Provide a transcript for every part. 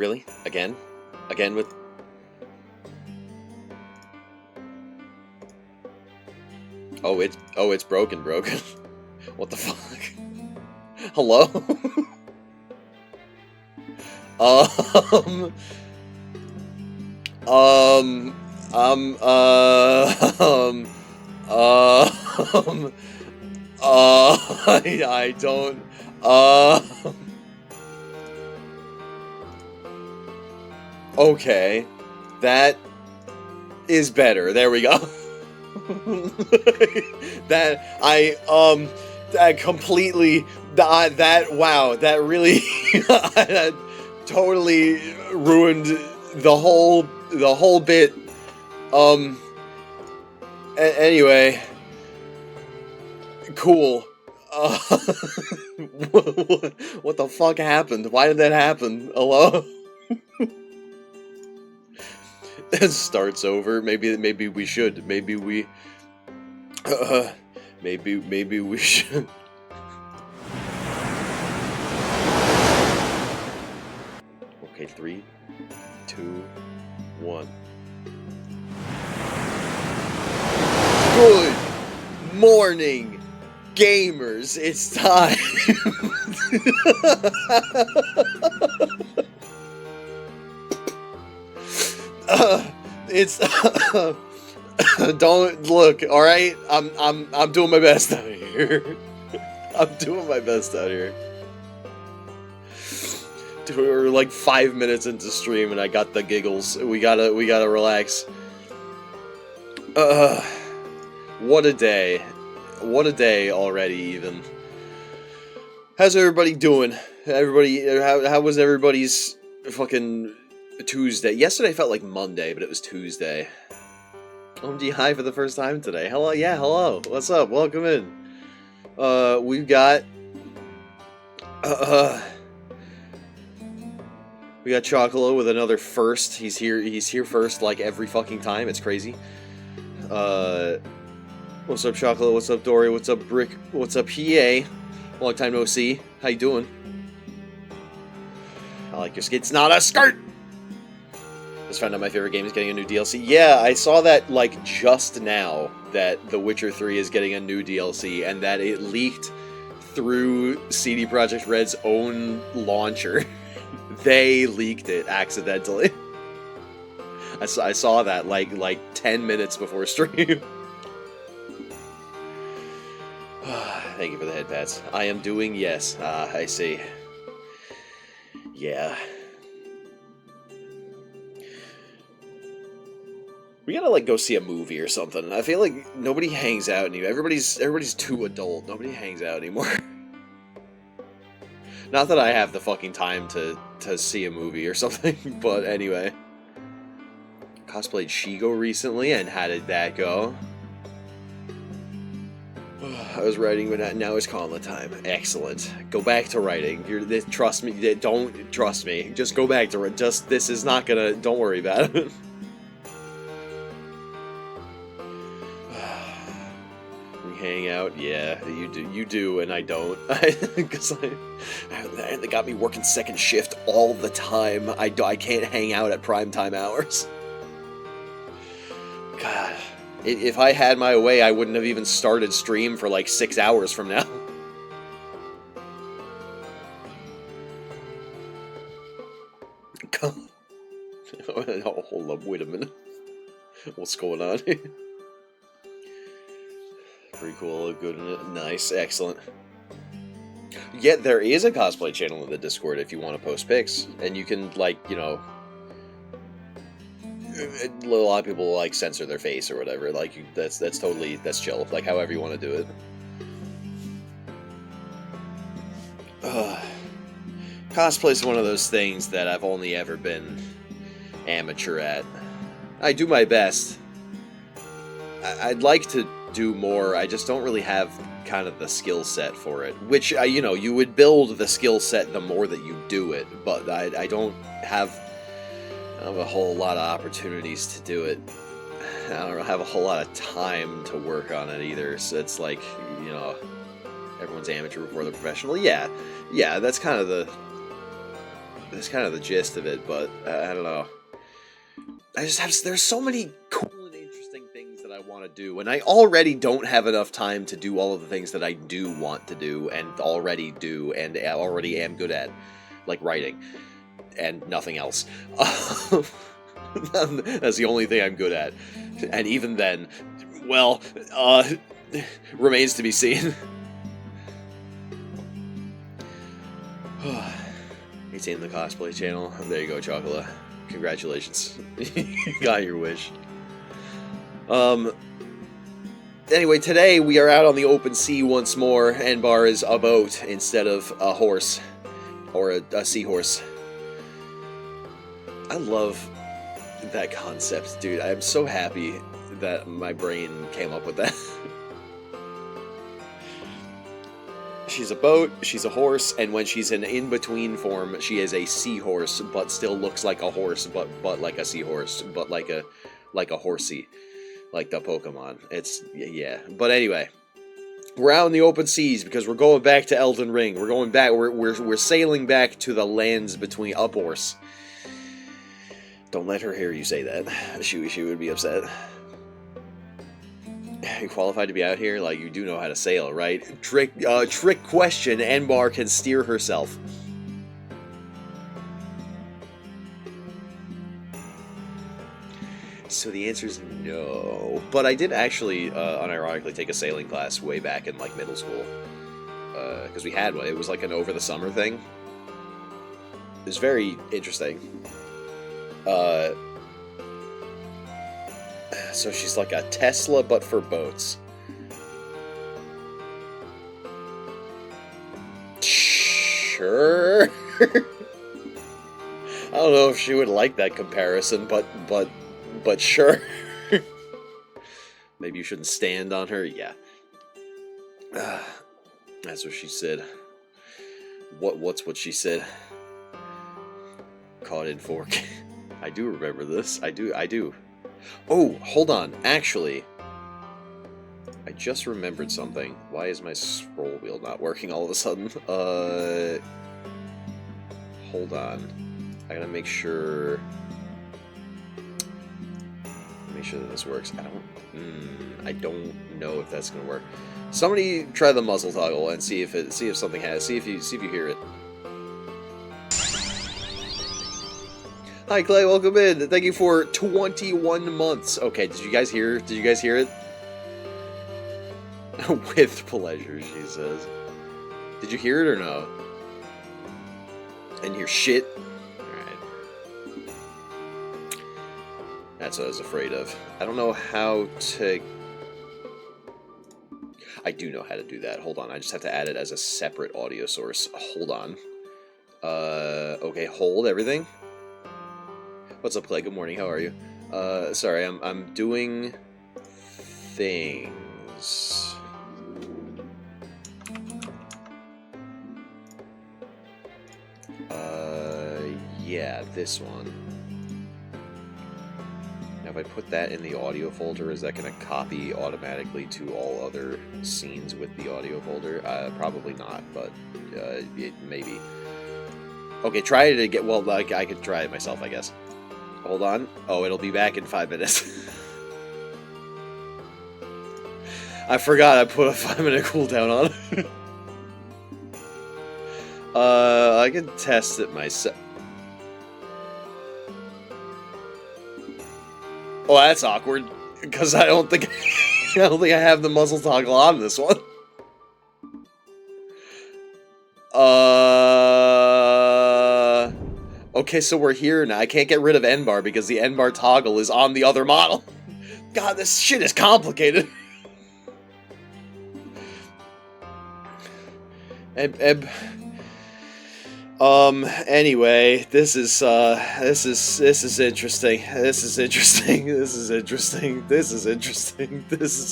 Really? Again? Again with... Oh, it's broken. What the fuck? Hello? um... Um... Um... Uh... Um... Um... I don't... Okay. That is better. There we go. That completely, wow, that really, that totally ruined the whole bit. Anyway, cool. What the fuck happened? Why did that happen? Hello? It starts over. Maybe we should. Maybe we should. Okay, 3, 2, 1. Good morning, gamers. It's time. It's don't look, all right? I'm doing my best out here. I'm doing my best out here. Dude, we're like 5 minutes into stream and I got the giggles. We gotta relax. What a day. What a day already, even. How's everybody doing? How was everybody's fucking Tuesday? Yesterday felt like Monday, but it was Tuesday. OMG High for the first time today. Hello, yeah, hello. What's up? Welcome in. We've got... we got Chocolo with another first. He's here first like every fucking time. It's crazy. What's up, Chocolo? What's up, Dory? What's up, Brick? What's up, PA? Long time no see. How you doing? I like your skit. It's not a skirt! Just found out my favorite game is getting a new DLC. Yeah, I saw that, like, just now, that The Witcher 3 is getting a new DLC, and that it leaked through CD Projekt Red's own launcher. They leaked it accidentally. I saw that, like 10 minutes before stream. Thank you for the head pats. I am doing, yes. I see. Yeah. We gotta, like, go see a movie or something. I feel like nobody hangs out anymore. Everybody's too adult. Nobody hangs out anymore. Not that I have the fucking time to see a movie or something, but anyway. Cosplayed Shigo recently, and how did that go? I was writing, but now it's calling the time. Excellent. Go back to writing. Trust me. Don't trust me. Just go back to it. This is not gonna. Don't worry about it. We hang out. Yeah, you do, and I don't. Because they got me working second shift all the time. I can't hang out at prime time hours. God. If I had my way, I wouldn't have even started stream for like 6 hours from now. Oh, hold up, wait a minute. What's going on here? Pretty cool, good, nice, excellent. Yeah, there is a cosplay channel in the Discord if you want to post pics, and you can, like, you know... A lot of people like censor their face or whatever. Like that's totally chill. Like however you want to do it. Cosplay is one of those things that I've only ever been amateur at. I do my best. I'd like to do more. I just don't really have kind of the skill set for it. Which you know, you would build the skill set the more that you do it. But I don't have a whole lot of opportunities to do it. I don't have a whole lot of time to work on it either, so it's like, you know, everyone's amateur before they're professional. Yeah, that's kind of the... that's kind of the gist of it, but I don't know. There's so many cool and interesting things that I want to do, and I already don't have enough time to do all of the things that I do want to do, and already do, and I already am good at, like writing, and nothing else. That's the only thing I'm good at, and even then, well, remains to be seen. 18 the cosplay channel. There you go, Chocolate. Congratulations. You got your wish. Anyway, today we are out on the open sea once more. Enbar is a boat instead of a horse. Or a seahorse. I love that concept, dude. I'm so happy that my brain came up with that. She's a boat, she's a horse, and when she's in in-between form, she is a seahorse, but still looks like a horse, but like a seahorse, but like a horsey, like the Pokemon. It's, yeah. But anyway, we're out in the open seas because we're going back to Elden Ring. We're going back, we're sailing back to the lands between Upworse. Don't let her hear you say that. She would be upset. You qualified to be out here? Like, you do know how to sail, right? Trick question. Enbar can steer herself. So the answer is no. But I did actually, unironically, take a sailing class way back in, like, middle school. Because we had one. It was like an over-the-summer thing. It was very interesting. So she's like a Tesla, but for boats. Sure. I don't know if she would like that comparison, but sure. Maybe you shouldn't stand on her. Yeah. That's what she said. What's what she said? Caught in fork. I do remember this. I do. Oh, hold on. Actually, I just remembered something. Why is my scroll wheel not working all of a sudden? Hold on. I gotta make sure... Make sure that this works. I don't know if that's gonna work. Somebody try the muzzle toggle and see if something has... See if you hear it. Hi Clay, welcome in. Thank you for 21 months. Okay, did you guys hear it? With pleasure, she says. Did you hear it or no? And hear shit? Alright. That's what I was afraid of. I don't know how to... I do know how to do that. Hold on, I just have to add it as a separate audio source. Hold on. Okay, hold everything. What's up, Clay? Good morning. How are you? Sorry, I'm doing things. Yeah, this one. Now, if I put that in the audio folder, is that going to copy automatically to all other scenes with the audio folder? Probably not, but it maybe. Okay, try it again. Well, like, I could try it myself, I guess. Hold on. Oh, it'll be back in 5 minutes. I forgot I put a 5-minute cooldown on. I can test it myself. Oh, that's awkward. Because I don't think I have the muzzle toggle on this one. Okay, so we're here now. I can't get rid of Enbar because the Enbar toggle is on the other model. God, this shit is complicated. Anyway, this is interesting. This is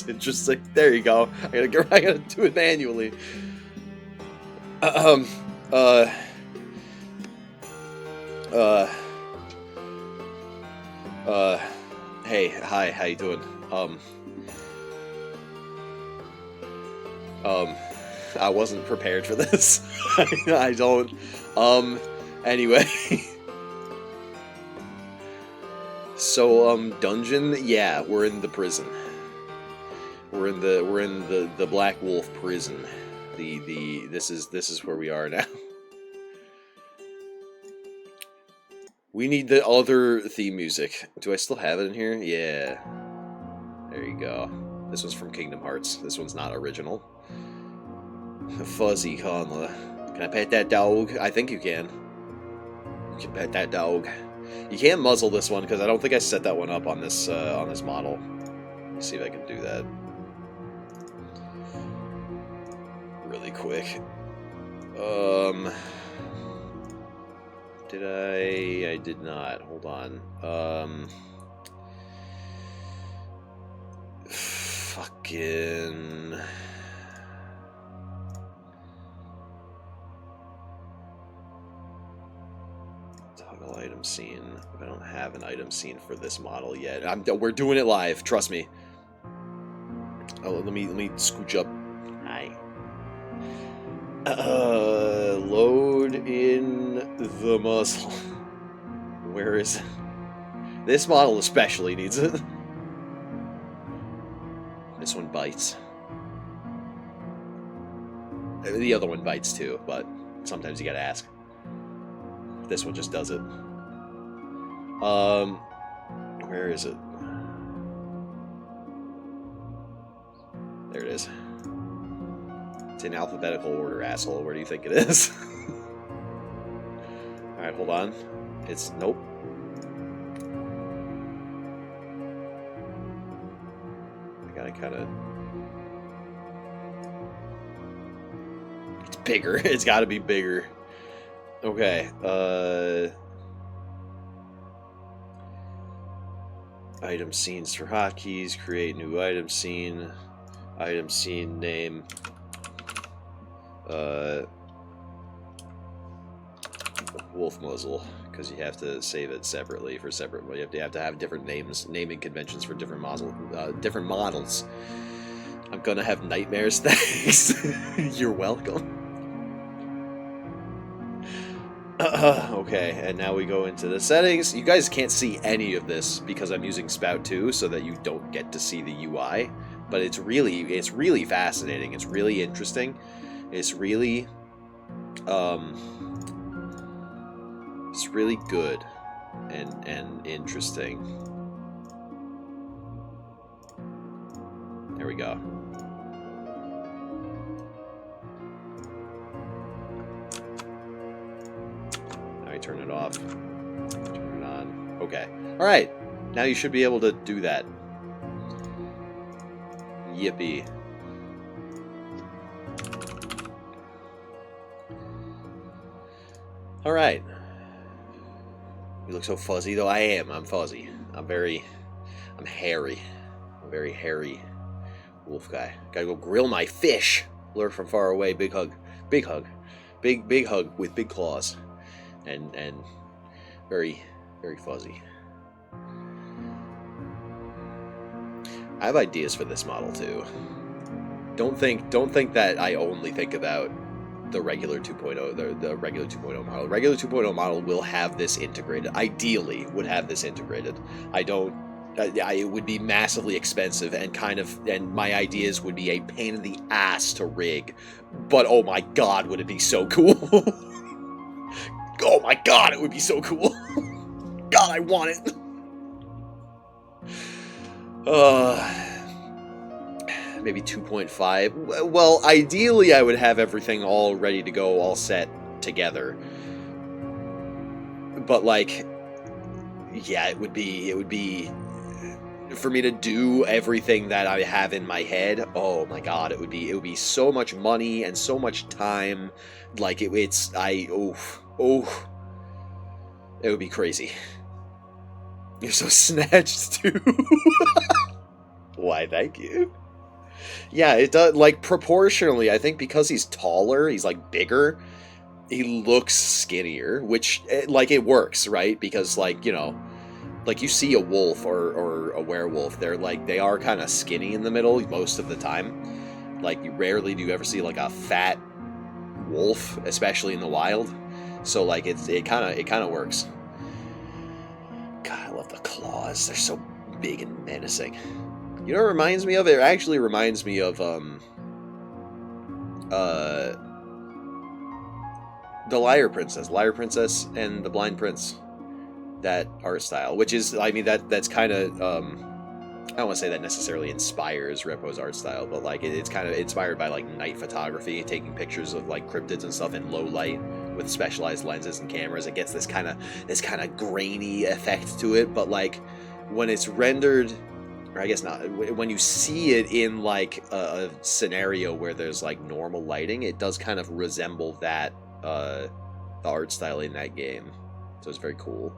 interesting. There you go. I gotta do it manually. Hey, hi, how you doing? I wasn't prepared for this. I don't, Anyway. So, dungeon? Yeah, we're in the prison. We're in the Black Wolf prison. This is where we are now. We need the other theme music. Do I still have it in here? Yeah. There you go. This one's from Kingdom Hearts. This one's not original. Fuzzy Conla. Can I pet that dog? I think you can. You can pet that dog. You can't muzzle this one because I don't think I set that one up on this model. Let me see if I can do that really quick. Did I? I did not. Hold on. Fucking. Toggle item scene. I don't have an item scene for this model yet. We're doing it live. Trust me. Oh, let me scooch up. Hi. Load in the muzzle. Where is it? This model especially needs it. This one bites. The other one bites too, but sometimes you gotta ask. This one just does it. Where is it? There it is. It's in alphabetical order, asshole. Where do you think it is? Alright, hold on. It's... nope. I gotta kinda... it's bigger. It's gotta be bigger. Okay, item scenes for hotkeys, create new item scene name, wolf muzzle, because you have to save it separately for separate, you have to have different naming conventions for different models. I'm gonna have nightmares, thanks. You're welcome. Okay, and now we go into the settings. You guys can't see any of this because I'm using Spout 2 so that you don't get to see the UI. But it's really fascinating. It's really interesting. It's really good and interesting. There we go. Turn it off. Turn it on. Okay. Alright. Now you should be able to do that. Yippee. Alright. You look so fuzzy, though. I am. I'm fuzzy. I'm hairy. I'm a very hairy wolf guy. Gotta go grill my fish. Lure from far away. Big hug. Big hug. Big hug with big claws. And very, very fuzzy. I have ideas for this model too. Don't think that I only think about the regular 2.0, the regular 2.0 model. The regular 2.0 model will have this integrated. Ideally, would have this integrated. It would be massively expensive and my ideas would be a pain in the ass to rig. But oh my god, would it be so cool? Oh my god, it would be so cool. God, I want it. Maybe 2.5. Well, ideally I would have everything all ready to go, all set together. But like, yeah, it would be for me to do everything that I have in my head. Oh my god, it would be so much money and so much time. Like it would be crazy. You're so snatched, too. Why, thank you. Yeah, it does, like, proportionally, I think because he's taller, he's, like, bigger, he looks skinnier, which, like, it works, right? Because, like, you know, like, you see a wolf or a werewolf, they are kind of skinny in the middle most of the time. Like, you rarely do you ever see, like, a fat wolf, especially in the wild. So like it kind of works. God, I love the claws. They're so big and menacing. You know what it reminds me of? It actually reminds me of the Liar Princess and the Blind Prince. That art style, which is, I mean, that's kind of I don't want to say that necessarily inspires Repo's art style, but like it's kind of inspired by like night photography, taking pictures of like cryptids and stuff in low light with specialized lenses and cameras. It gets this kind of grainy effect to it, but like when it's rendered, or I guess not, when you see it in like a scenario where there's like normal lighting, it does kind of resemble that the art style in that game. So it's very cool.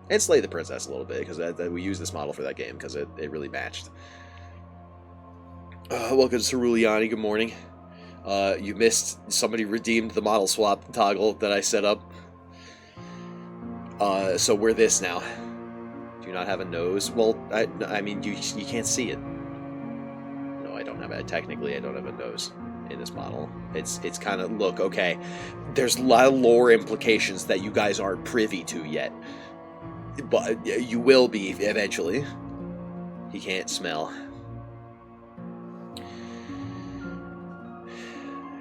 And Slay the Princess a little bit, because we used this model for that game, because it really matched. Welcome to Ceruleani, good morning. You missed, somebody redeemed the model swap toggle that I set up. So we're this now. Do you not have a nose? Well, I mean, you can't see it. No, I don't have it. Technically, I don't have a nose in this model. It's kind of, look, okay, there's a lot of lore implications that you guys aren't privy to yet. But you will be eventually. He can't smell.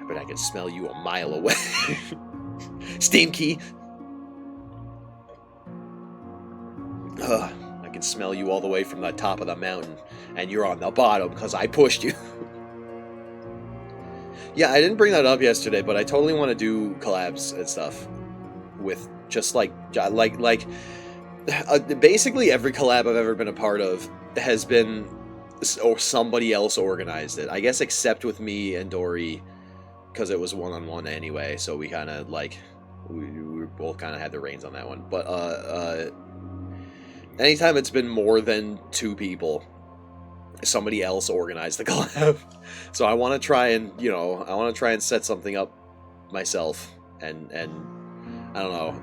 But I can smell you a mile away. Steam key! I can smell you all the way from the top of the mountain. And you're on the bottom because I pushed you. Yeah, I didn't bring that up yesterday, but I totally want to do collabs and stuff. With just basically every collab I've ever been a part of has been, or somebody else organized it. I guess except with me and Dory, because it was one-on-one anyway, so we kind of like, we both kind of had the reins on that one. But anytime it's been more than 2 people, somebody else organized the collab. So I want to try and, set something up myself, and I don't know,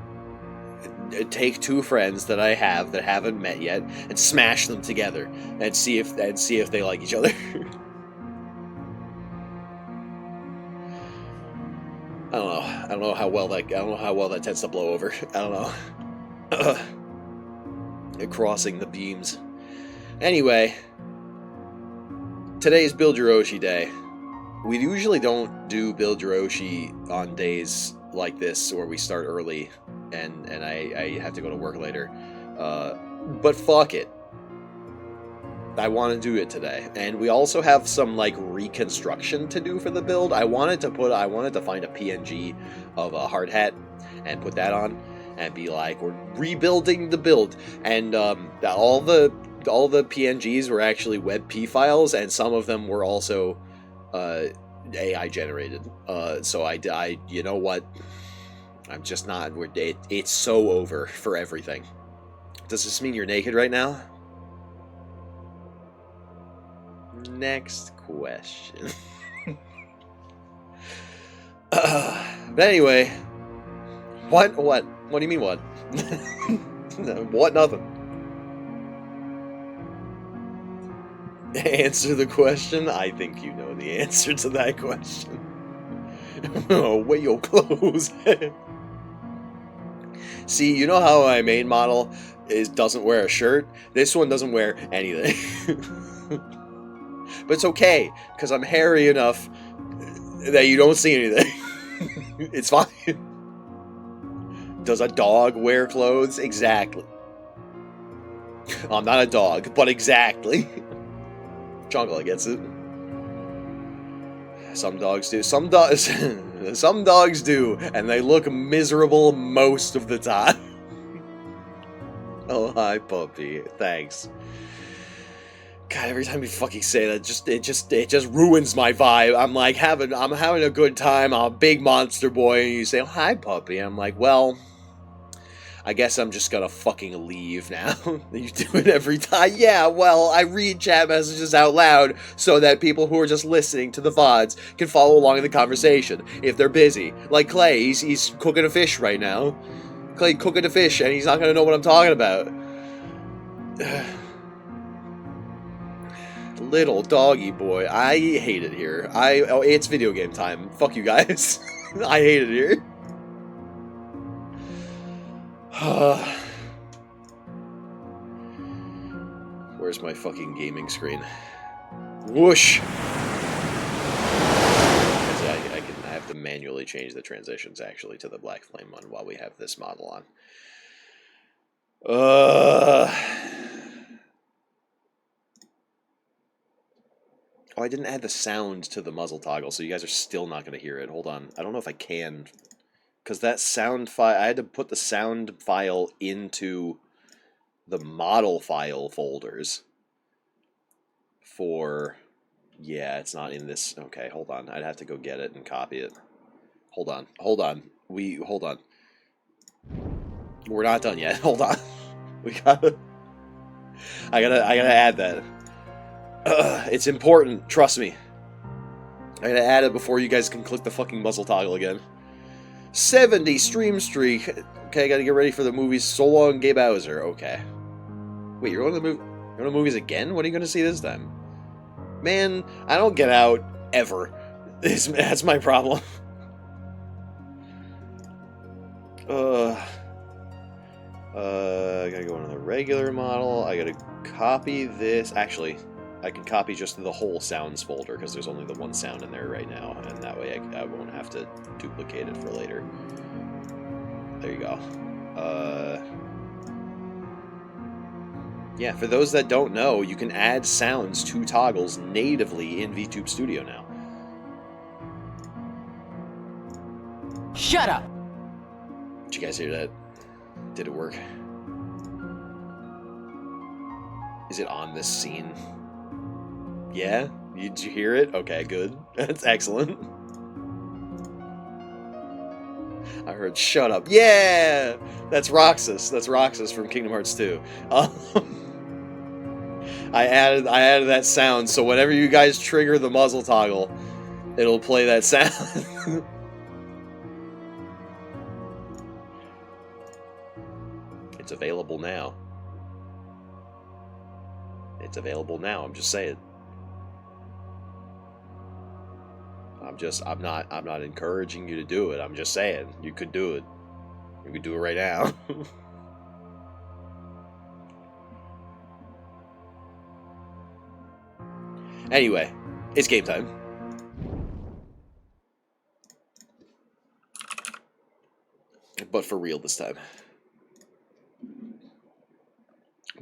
take 2 friends that I have that haven't met yet and smash them together and see if they like each other. I don't know how well that tends to blow over. I don't know. Crossing the beams. Anyway, today's Build Your Oshi day. We usually don't do Build Your Oshi on days like this where we start early and I have to go to work later, but fuck it, I want to do it today. And we also have some like reconstruction to do for the build. I wanted to find a PNG of a hard hat and put that on and be like, we're rebuilding the build, and all the PNGs were actually WebP files, and some of them were also AI generated. So I you know what? I'm just not. It's so over for everything. Does this mean you're naked right now? Next question. But anyway, what? What do you mean what? What? Nothing. Answer the question? I think you know the answer to that question. Oh, wear your clothes. See, you know how my main model doesn't wear a shirt? This one doesn't wear anything. But it's okay, because I'm hairy enough that you don't see anything. It's fine. Does a dog wear clothes? Exactly. I'm not a dog, but exactly. Jungle gets it. Some dogs do. Some dogs do, and they look miserable most of the time. Oh, hi, puppy. Thanks. God, every time you fucking say that, it just ruins my vibe. I'm like I'm having a good time. I'm a big monster boy, and you say, "Oh, hi, puppy." I'm like, well, I guess I'm just gonna fucking leave now. You do it every time. Yeah, well, I read chat messages out loud so that people who are just listening to the VODs can follow along in the conversation if they're busy. Like Clay, he's cooking a fish right now. Clay cooking a fish, and he's not gonna know what I'm talking about. Little doggy boy. I hate it here. It's video game time. Fuck you guys. I hate it here. Where's my fucking gaming screen? Whoosh! I have to manually change the transitions, actually, to the Black Flame one while we have this model on. Oh, I didn't add the sound to the muzzle toggle, so you guys are still not going to hear it. Hold on. I don't know if I can. Because that sound file... I had to put the sound file into the model file folders for... Yeah, it's not in this... Okay, hold on. I'd have to go get it and copy it. Hold on. Hold on. Hold on. We're not done yet. Hold on. We gotta... I gotta add that. It's important. Trust me. I gotta add it before you guys can click the fucking muzzle toggle again. 70 stream streak. Okay, I gotta get ready for the movies. So long, Gabe Bowser. Okay. Wait, you're going to the movies again? What are you gonna see this time? Man, I don't get out ever. That's my problem. I gotta go into the regular model. I gotta copy this. Actually, I can copy just the whole sounds folder because there's only the one sound in there right now, and that way I won't have to duplicate it for later. There you go. Yeah, for those that don't know, you can add sounds to toggles natively in VTube Studio now. Shut up! Did you guys hear that? Did it work? Is it on this scene? Yeah? Did you hear it? Okay, good. That's excellent. I heard shut up. Yeah! That's Roxas. That's Roxas from Kingdom Hearts 2. I added that sound, so whenever you guys trigger the muzzle toggle, it'll play that sound. It's available now. It's available now, I'm just saying. I'm not encouraging you to do it. I'm just saying you could do it. You could do it right now. Anyway, it's game time. But for real this time.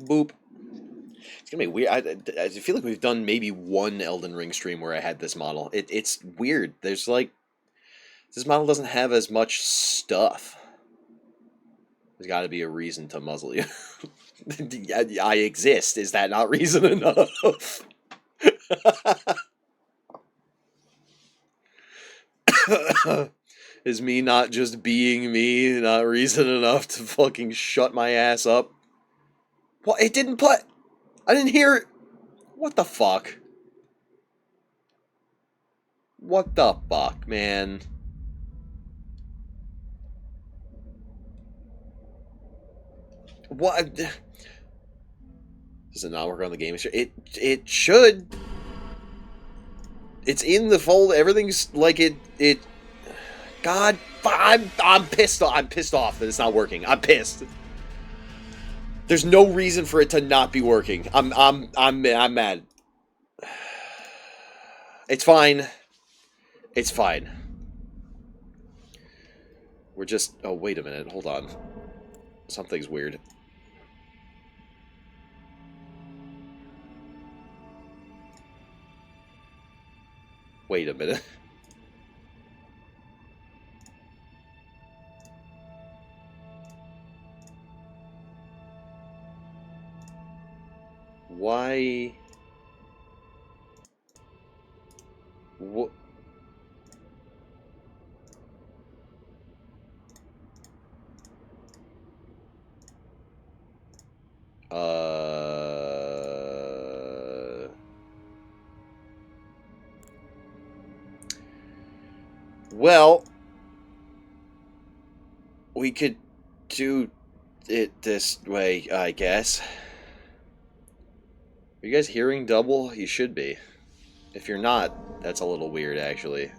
Boop. It's gonna be weird. I feel like we've done maybe one Elden Ring stream where I had this model. It's weird. There's like... This model doesn't have as much stuff. There's got to be a reason to muzzle you. I exist. Is that not reason enough? Is me not just being me not reason enough to fucking shut my ass up? What? It didn't play. I didn't hear it. What the fuck? What the fuck, man? What? Does it not work on the game? It should. It's in the fold. Everything's like it. God, I'm pissed off. I'm pissed off that it's not working. I'm pissed. There's no reason for it to not be working. I'm mad. It's fine. It's fine. We're just... Oh, wait a minute. Hold on. Something's weird. Wait a minute. Why? What? Well, we could do it this way, I guess. Are you guys hearing double? You should be. If you're not, that's a little weird, actually.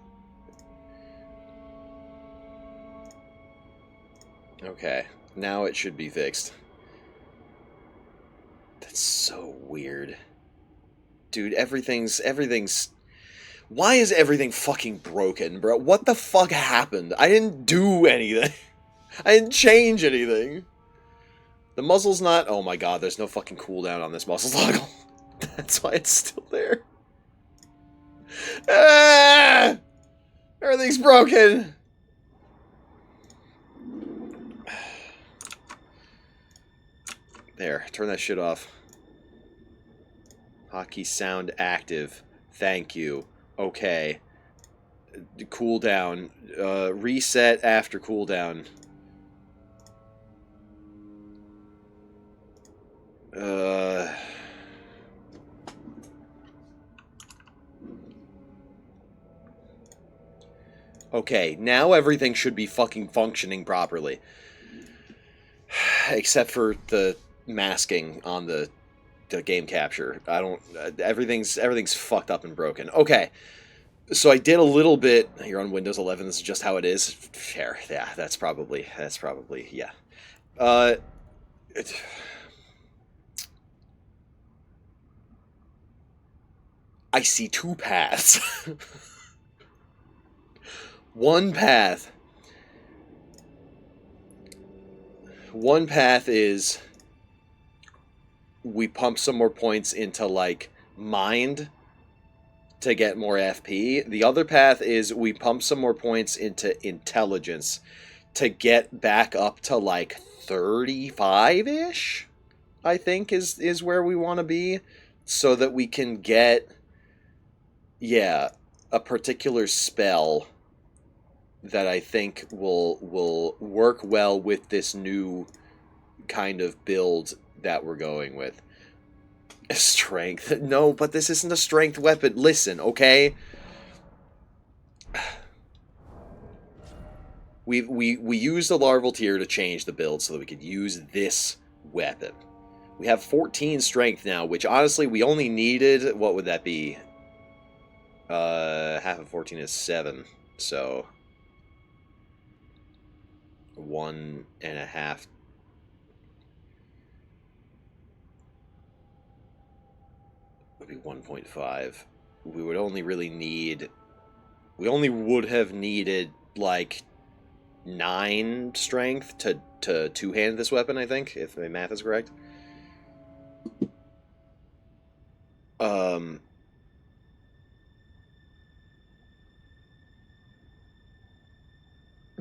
Okay. Now it should be fixed. That's so weird. Dude, everything's... Why is everything fucking broken, bro? What the fuck happened? I didn't do anything. I didn't change anything. The muzzle's not... Oh my god, there's no fucking cooldown on this muzzle toggle. That's why it's still there. Ah! Everything's broken! There, turn that shit off. Hotkey sound active. Thank you. Okay. Cooldown. Reset after cooldown. Okay, now everything should be fucking functioning properly. Except for the masking on the game capture. I don't... everything's fucked up and broken. Okay. So I did a little bit... You're on Windows 11, this is just how it is. Fair. Yeah, that's probably... Yeah. I see two paths. One path is we pump some more points into, like, mind to get more FP. The other path is we pump some more points into intelligence to get back up to, like, 35-ish, I think is where we want to be, so that we can get, yeah, a particular spell that I think will work well with this new kind of build that we're going with. Strength. No, but this isn't a strength weapon. Listen, okay? We used the larval tier to change the build so that we could use this weapon. We have 14 strength now, which honestly we only needed... What would that be? Half of 14 is 7, so... 1.5. Would be 1.5. We would only really need... We only would have needed, like, 9 strength to two-hand this weapon, I think, if my math is correct.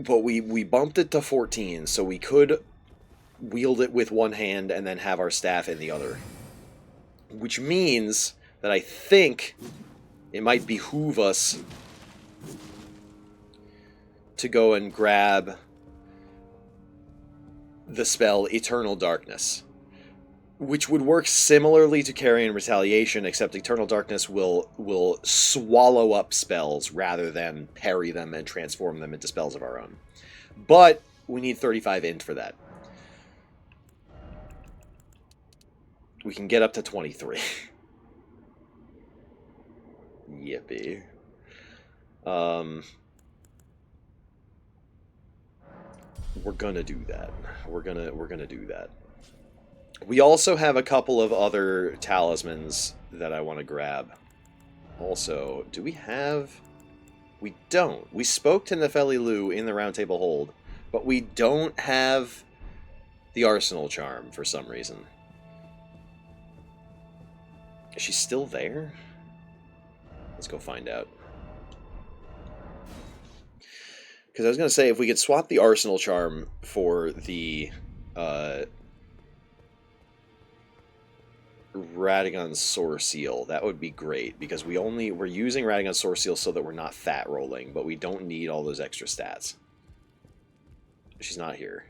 But we bumped it to 14, so we could wield it with one hand and then have our staff in the other. Which means that I think it might behoove us to go and grab the spell Eternal Darkness, which would work similarly to Carrion Retaliation, except Eternal Darkness will swallow up spells rather than parry them and transform them into spells of our own. But we need 35 int for that. We can get up to 23. Yippee. We're gonna do that. We're gonna do that. We also have a couple of other talismans that I want to grab. Also, do we have... We don't. We spoke to Nefeli Lu in the Round Table Hold, but we don't have the Arsenal Charm for some reason. Is she still there? Let's go find out. Because I was going to say, if we could swap the Arsenal Charm for the Radagon Soar Seal, that would be great, because we're using Radagon Soar Seal so that we're not fat rolling, but we don't need all those extra stats. She's not here.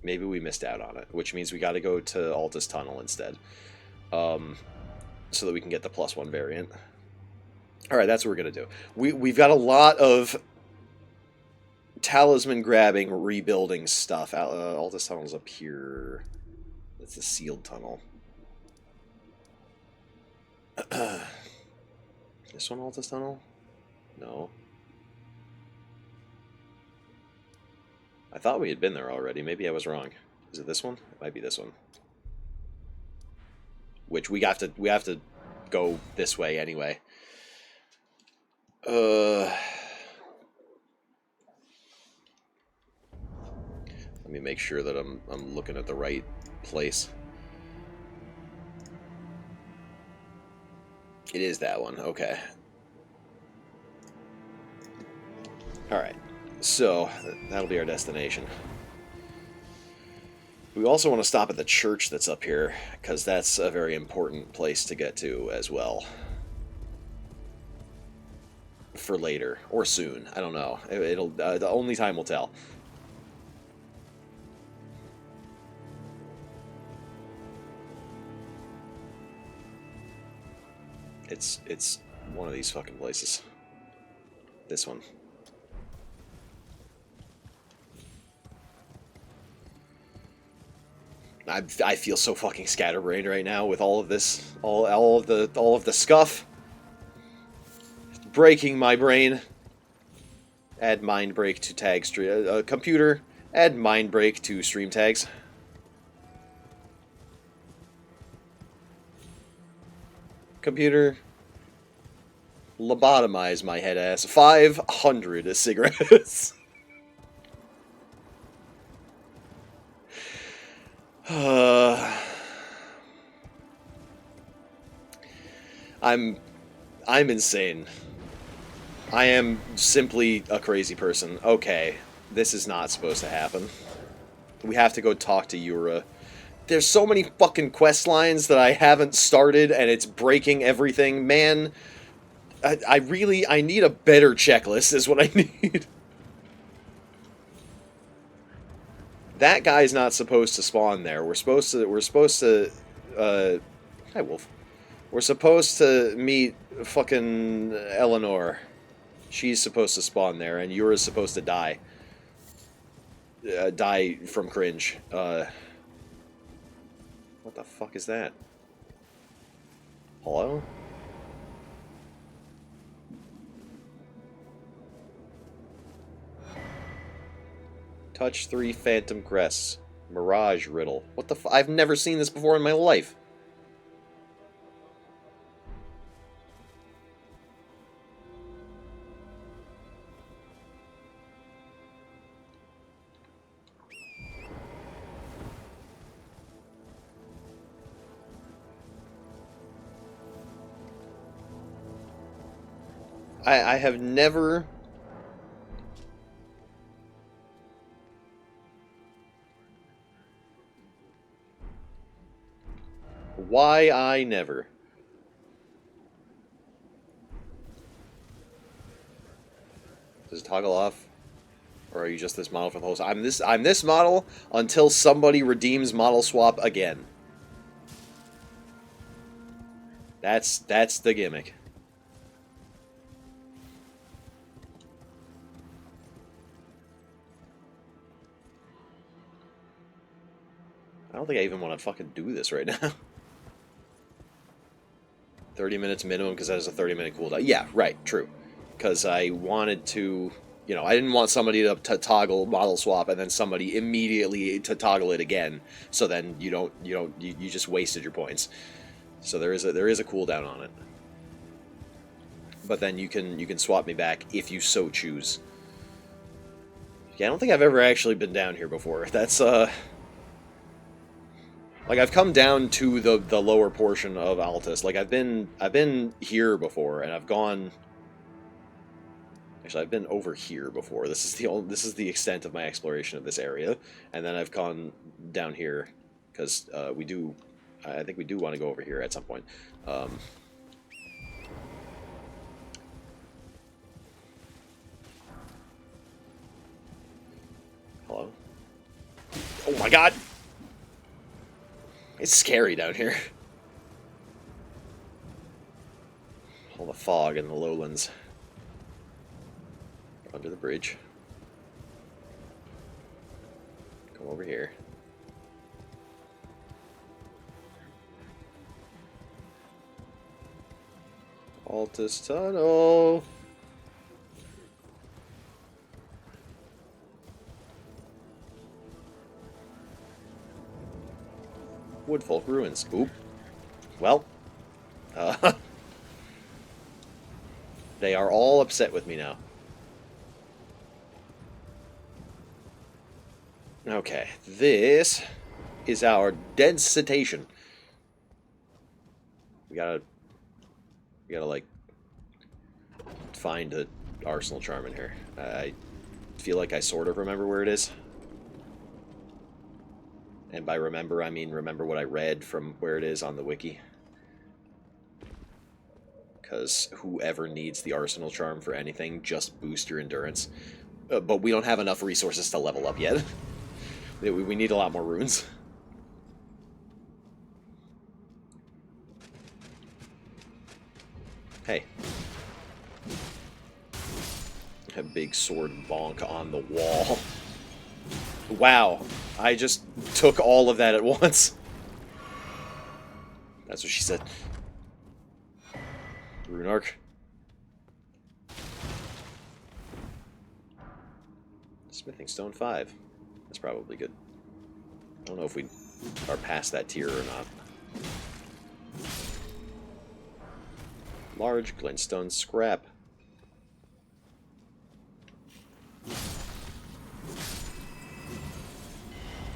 Maybe we missed out on it, which means we got to go to Altus Tunnel instead, so that we can get the +1 variant. Alright, that's what we're going to do. We've got a lot of talisman grabbing, rebuilding stuff. Altus Tunnel's up here. It's a sealed tunnel. This one Altus Tunnel? No. I thought we had been there already. Maybe I was wrong. Is it this one? It might be this one. Which we have to go this way anyway. Let me make sure that I'm looking at the right place. It is that one. Okay. All right. So that'll be our destination. We also want to stop at the church that's up here, because that's a very important place to get to as well. For later, or soon. I don't know. It'll the only time will tell. It's one of these fucking places. This one. I feel so fucking scatterbrained right now with all of this, all of the scuff. It's breaking my brain. Add mind break to tag stream. Computer, add mind break to stream tags. Computer, lobotomize my head ass. 500 cigarettes. I'm insane. I am simply a crazy person. Okay, this is not supposed to happen. We have to go talk to Yura. There's so many fucking quest lines that I haven't started, and it's breaking everything. Man, I need a better checklist is what I need. That guy's not supposed to spawn there. We're supposed to, hi Wolf. We're supposed to meet fucking Eleanor. She's supposed to spawn there, and Yura's supposed to die. Die from cringe. What the fuck is that? Hello? Touch 3 Phantom Crests. Mirage Riddle. What the I've never seen this before in my life. I have never... Why I never? Does it toggle off? Or are you just this model for the whole... I'm this model until somebody redeems model swap again. That's the gimmick. I don't think I even want to fucking do this right now. 30 minutes minimum because that is a 30-minute cooldown. Yeah, right, true. Because I wanted to, you know, I didn't want somebody to toggle model swap and then somebody immediately to toggle it again. So then you just wasted your points. So there is a cooldown on it. But then you can swap me back if you so choose. Yeah, I don't think I've ever actually been down here before. That's like, I've come down to the lower portion of Altus. Like, I've been here before, and I've gone... Actually, I've been over here before. This is the extent of my exploration of this area. And then I've gone down here, because I think we do want to go over here at some point. Hello? Oh my god! It's scary down here. All the fog and the lowlands. Under the bridge. Come over here. Altus Tunnel. Woodfolk ruins. Oop. Well. They are all upset with me now. Okay, this is our dead cetacean. We gotta like find the arsenal charm in here. I feel like I sort of remember where it is. And by remember, I mean remember what I read from where it is on the wiki. Because whoever needs the arsenal charm for anything, just boost your endurance. But we don't have enough resources to level up yet. We need a lot more runes. Hey. A big sword bonk on the wall. Wow. I just took all of that at once. That's what she said. Rune arc. Smithing stone 5. That's probably good. I don't know if we are past that tier or not. Large glintstone scrap.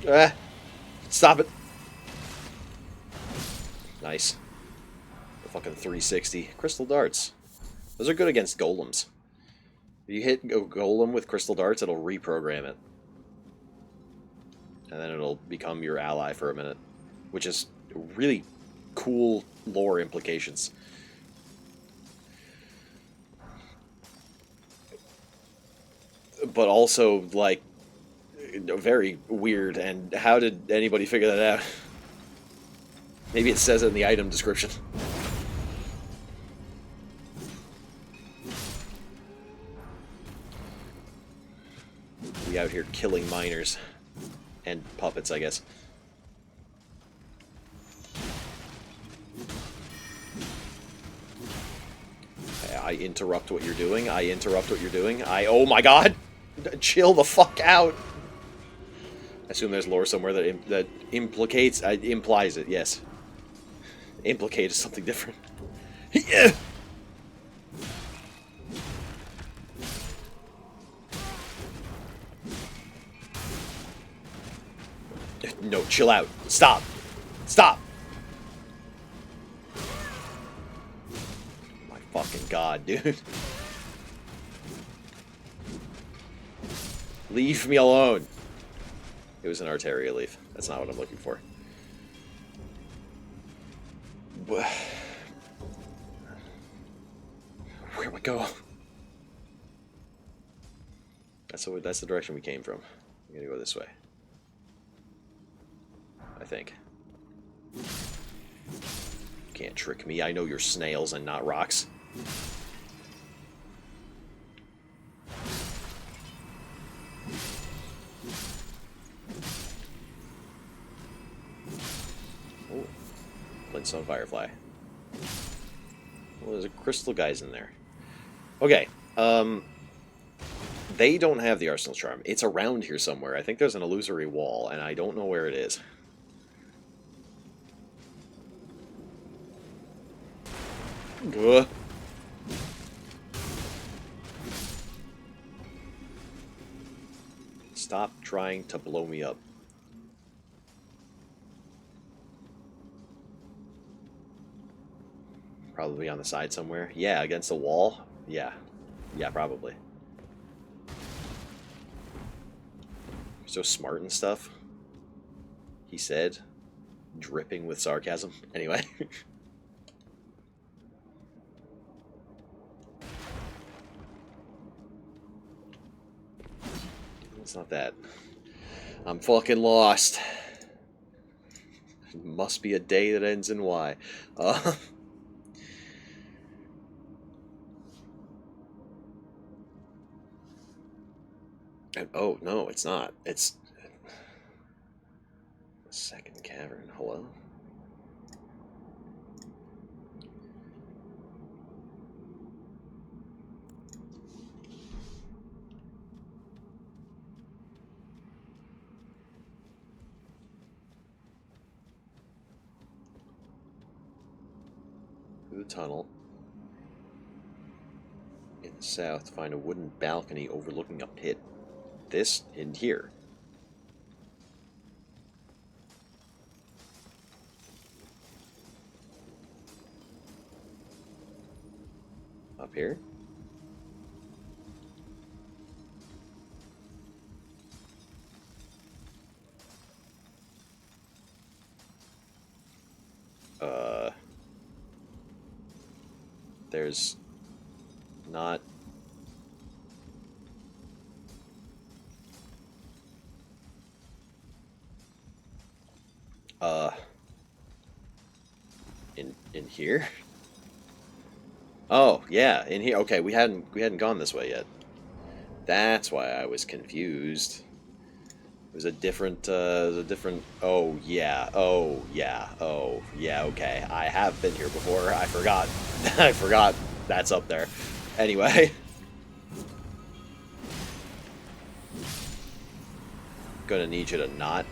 Ah! Stop it! Nice. The fucking 360. Crystal darts. Those are good against golems. If you hit a golem with crystal darts, it'll reprogram it. And then it'll become your ally for a minute. Which is really cool lore implications. But also, like, very weird. And how did anybody figure that out? Maybe it says it in the item description. We out here killing miners. And puppets, I guess. I interrupt what you're doing. I interrupt what you're doing. Oh my god! Chill the fuck out! I assume there's lore somewhere that implicates... implies it, yes. Implicate is something different. Yeah! No, chill out. Stop. Stop! My fucking god, dude. Leave me alone. It was an Arteria leaf. That's not what I'm looking for. Where we go? That's the direction we came from. We're gonna go this way. I think. Can't trick me. I know you're snails and not rocks. Oh, Flintstone Firefly. Well, there's a crystal guys in there. Okay, they don't have the Arsenal Charm. It's around here somewhere. I think there's an illusory wall, and I don't know where it is. Ugh. Stop trying to blow me up. Probably on the side somewhere. Yeah, against the wall. Yeah. Yeah, probably. So smart and stuff. He said, dripping with sarcasm. Anyway. It's not that. I'm fucking lost. It must be a day that ends in Y. Oh, no, it's not. It's... Second cavern. Hello? Through the tunnel. In the south, find a wooden balcony overlooking a pit. This in here. Up here? There's not... In here? Oh, yeah, in here. Okay, we hadn't gone this way yet. That's why I was confused. It was a different, oh, yeah, oh, yeah, oh, yeah, okay. I have been here before. I forgot. I forgot that's up there. Anyway. Gonna need you to not.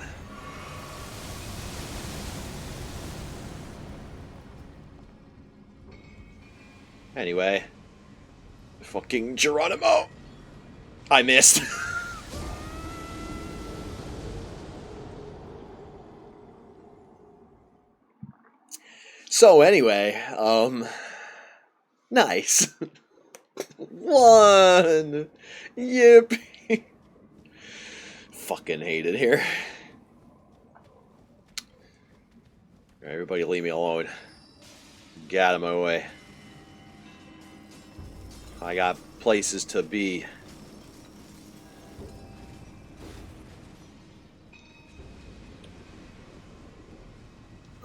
Anyway. Fucking Geronimo! I missed. So anyway, nice. One! Yippee! Fucking hate it here. Everybody leave me alone. Get out of my way. I got places to be.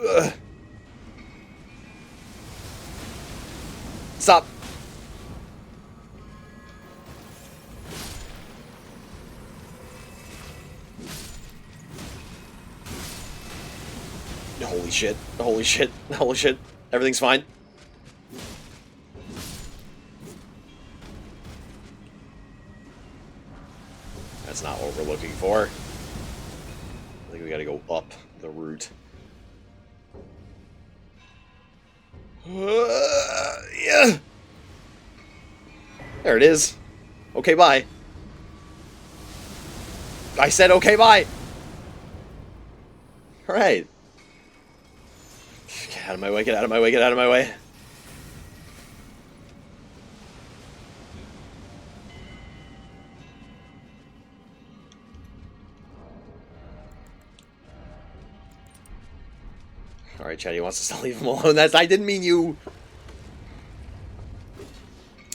Ugh. Stop. Holy shit. Holy shit. Holy shit. Everything's fine. That's not what we're looking for. I think we gotta go up the route. Yeah. There it is. Okay, bye. I said okay, bye. Alright. Get out of my way, get out of my way, get out of my way. Alright, Chatty wants us to leave him alone. I didn't mean you.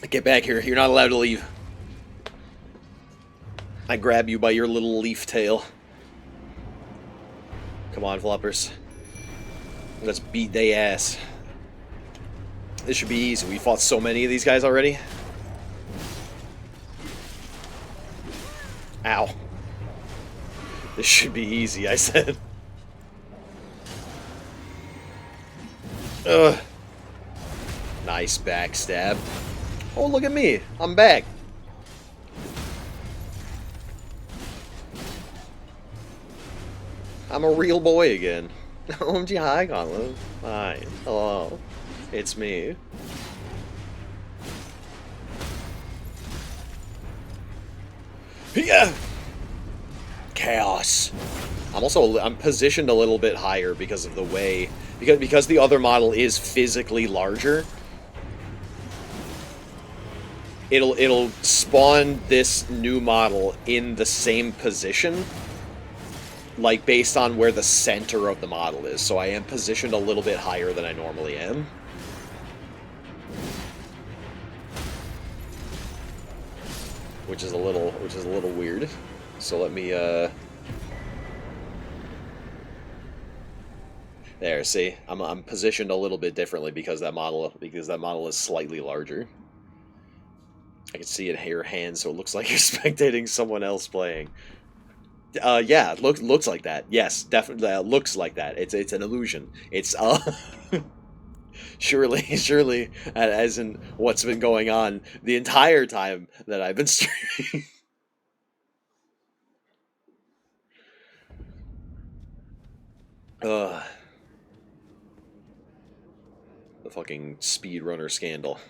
Get back here. You're not allowed to leave. I grab you by your little leaf tail. Come on, floppers. Let's beat they ass. This should be easy. We fought so many of these guys already. Ow. This should be easy, I said. Ugh. Nice backstab. Oh, look at me. I'm back. I'm a real boy again. OMG, hi, Gauntlet. Hi. Hello. It's me. Yeah. Chaos. I'm positioned a little bit higher because of the way, because the other model is physically larger. It'll spawn this new model in the same position, like based on where the center of the model is. So I am positioned a little bit higher than I normally am. Which is a little weird. So let me there, see? I'm positioned a little bit differently because that model is slightly larger. I can see it in your hand, so it looks like you're spectating someone else playing. Yeah, it looks like that. Yes, definitely looks like that. It's an illusion. It's surely, as in what's been going on the entire time that I've been streaming. The fucking speedrunner scandal.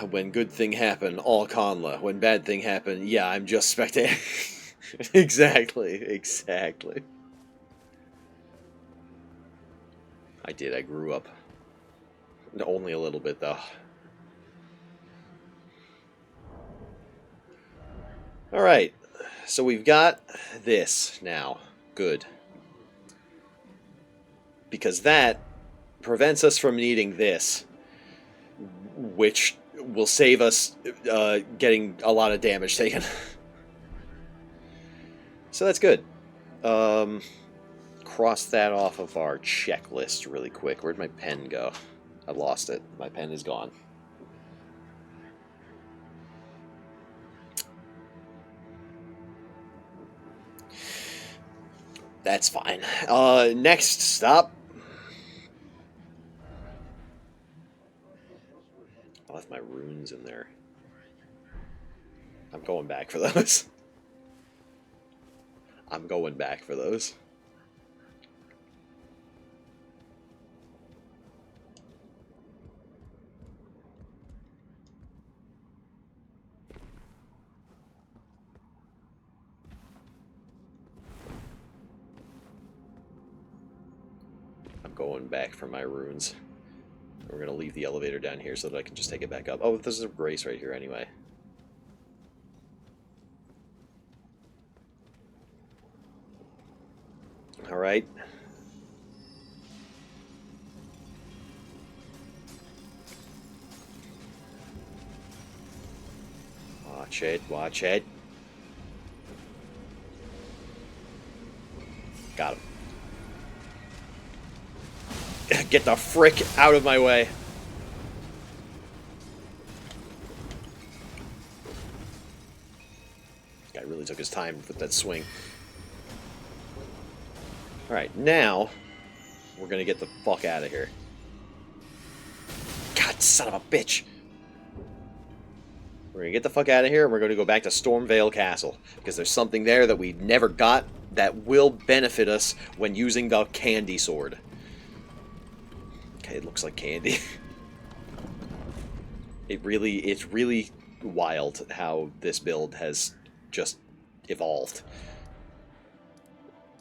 When good thing happen, all Conla. When bad thing happen, yeah, I'm just spectating. Exactly. I did, I grew up. Only a little bit, though. Alright, so we've got this now. Good. Because that prevents us from needing this, which will save us getting a lot of damage taken. So that's good. Cross that off of our checklist really quick. Where'd my pen go? I lost it. My pen is gone. That's fine. Next stop. I left my runes in there. I'm going back for those. I'm going back for those. I'm going back for my runes. We're going to leave the elevator down here so that I can just take it back up. Oh, there's a brace right here anyway. Alright. Watch it, watch it. Got him. Get the frick out of my way. Guy really took his time with that swing. Alright, now we're gonna get the fuck out of here. God, son of a bitch. We're gonna get the fuck out of here and we're gonna go back to Stormvale Castle. Because there's something there that we never got that will benefit us when using the candy sword. Okay, it looks like candy. It's really wild how this build has just evolved.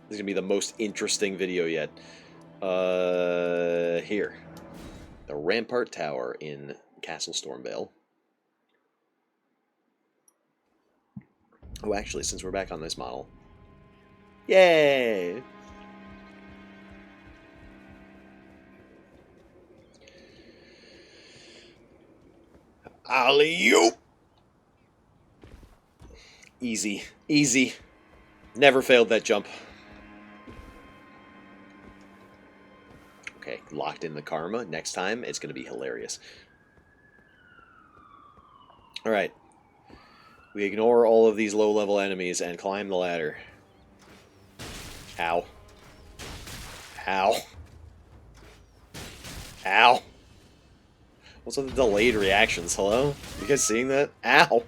This is gonna be the most interesting video yet. Here. The Rampart Tower in Castle Stormvale. Oh, actually, since we're back on this model. Yay! Alley-oop! Easy. Easy. Never failed that jump. Okay, locked in the karma. Next time, it's going to be hilarious. Alright. We ignore all of these low-level enemies and climb the ladder. Ow. Ow. Ow. What's with the delayed reactions? Hello? You guys seeing that? Ow.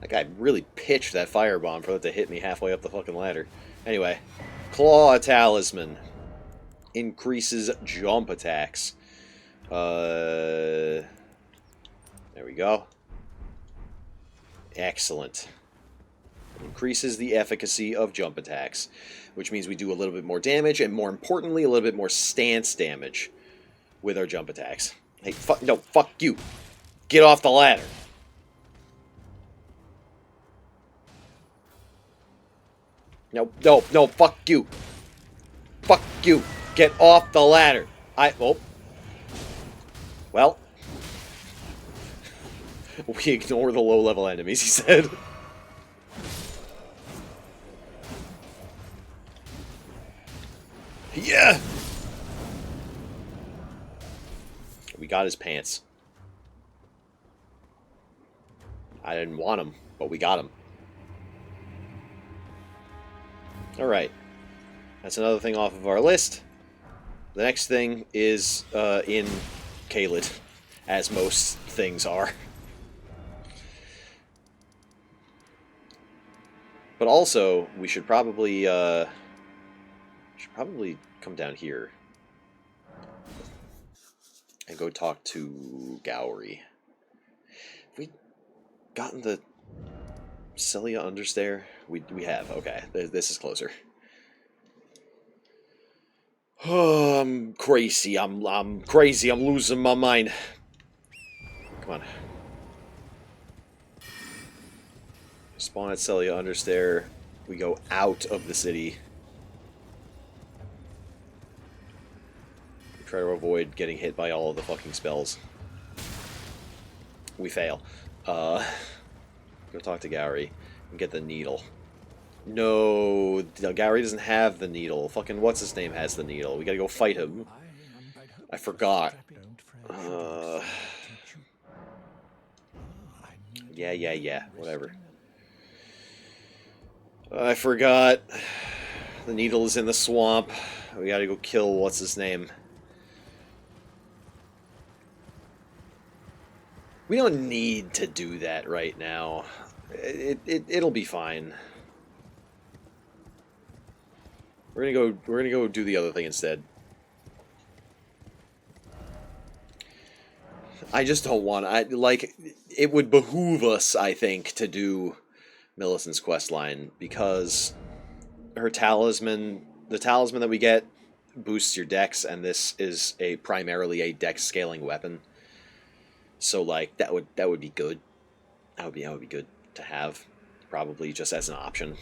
That guy really pitched that firebomb for that to hit me halfway up the fucking ladder. Anyway. Claw Talisman. Increases jump attacks. There we go. Excellent. Increases the efficacy of jump attacks, which means we do a little bit more damage, and more importantly, a little bit more stance damage with our jump attacks. Hey, no, fuck you. Get off the ladder. No, fuck you. Fuck you. Get off the ladder. Oh. Well. We ignore the low-level enemies, he said. Yeah! We got his pants. I didn't want him, but we got him. Alright. That's another thing off of our list. The next thing is in Caelid, as most things are. But also, we should probably come down here and go talk to Gowry. Have we gotten the Celia Understair? We have. Okay, this is closer. Oh, I'm crazy. I'm crazy. I'm losing my mind. Come on. Spawn at Celia Understair. We go out of the city. We try to avoid getting hit by all of the fucking spells. We fail. Go talk to Gowry and get the needle. No, Gowry doesn't have the needle. Fucking what's his name has the needle. We gotta go fight him. I forgot. Yeah. Whatever. I forgot. The needle is in the swamp. We gotta go kill what's his name. We don't need to do that right now. It'll be fine. We're gonna go do the other thing instead. I just don't want. It would behoove us, I think, to do Millicent's quest line because her talisman, the talisman that we get, boosts your dex, and this is primarily a dex scaling weapon. So like that would be good. That would be good to have, probably just as an option.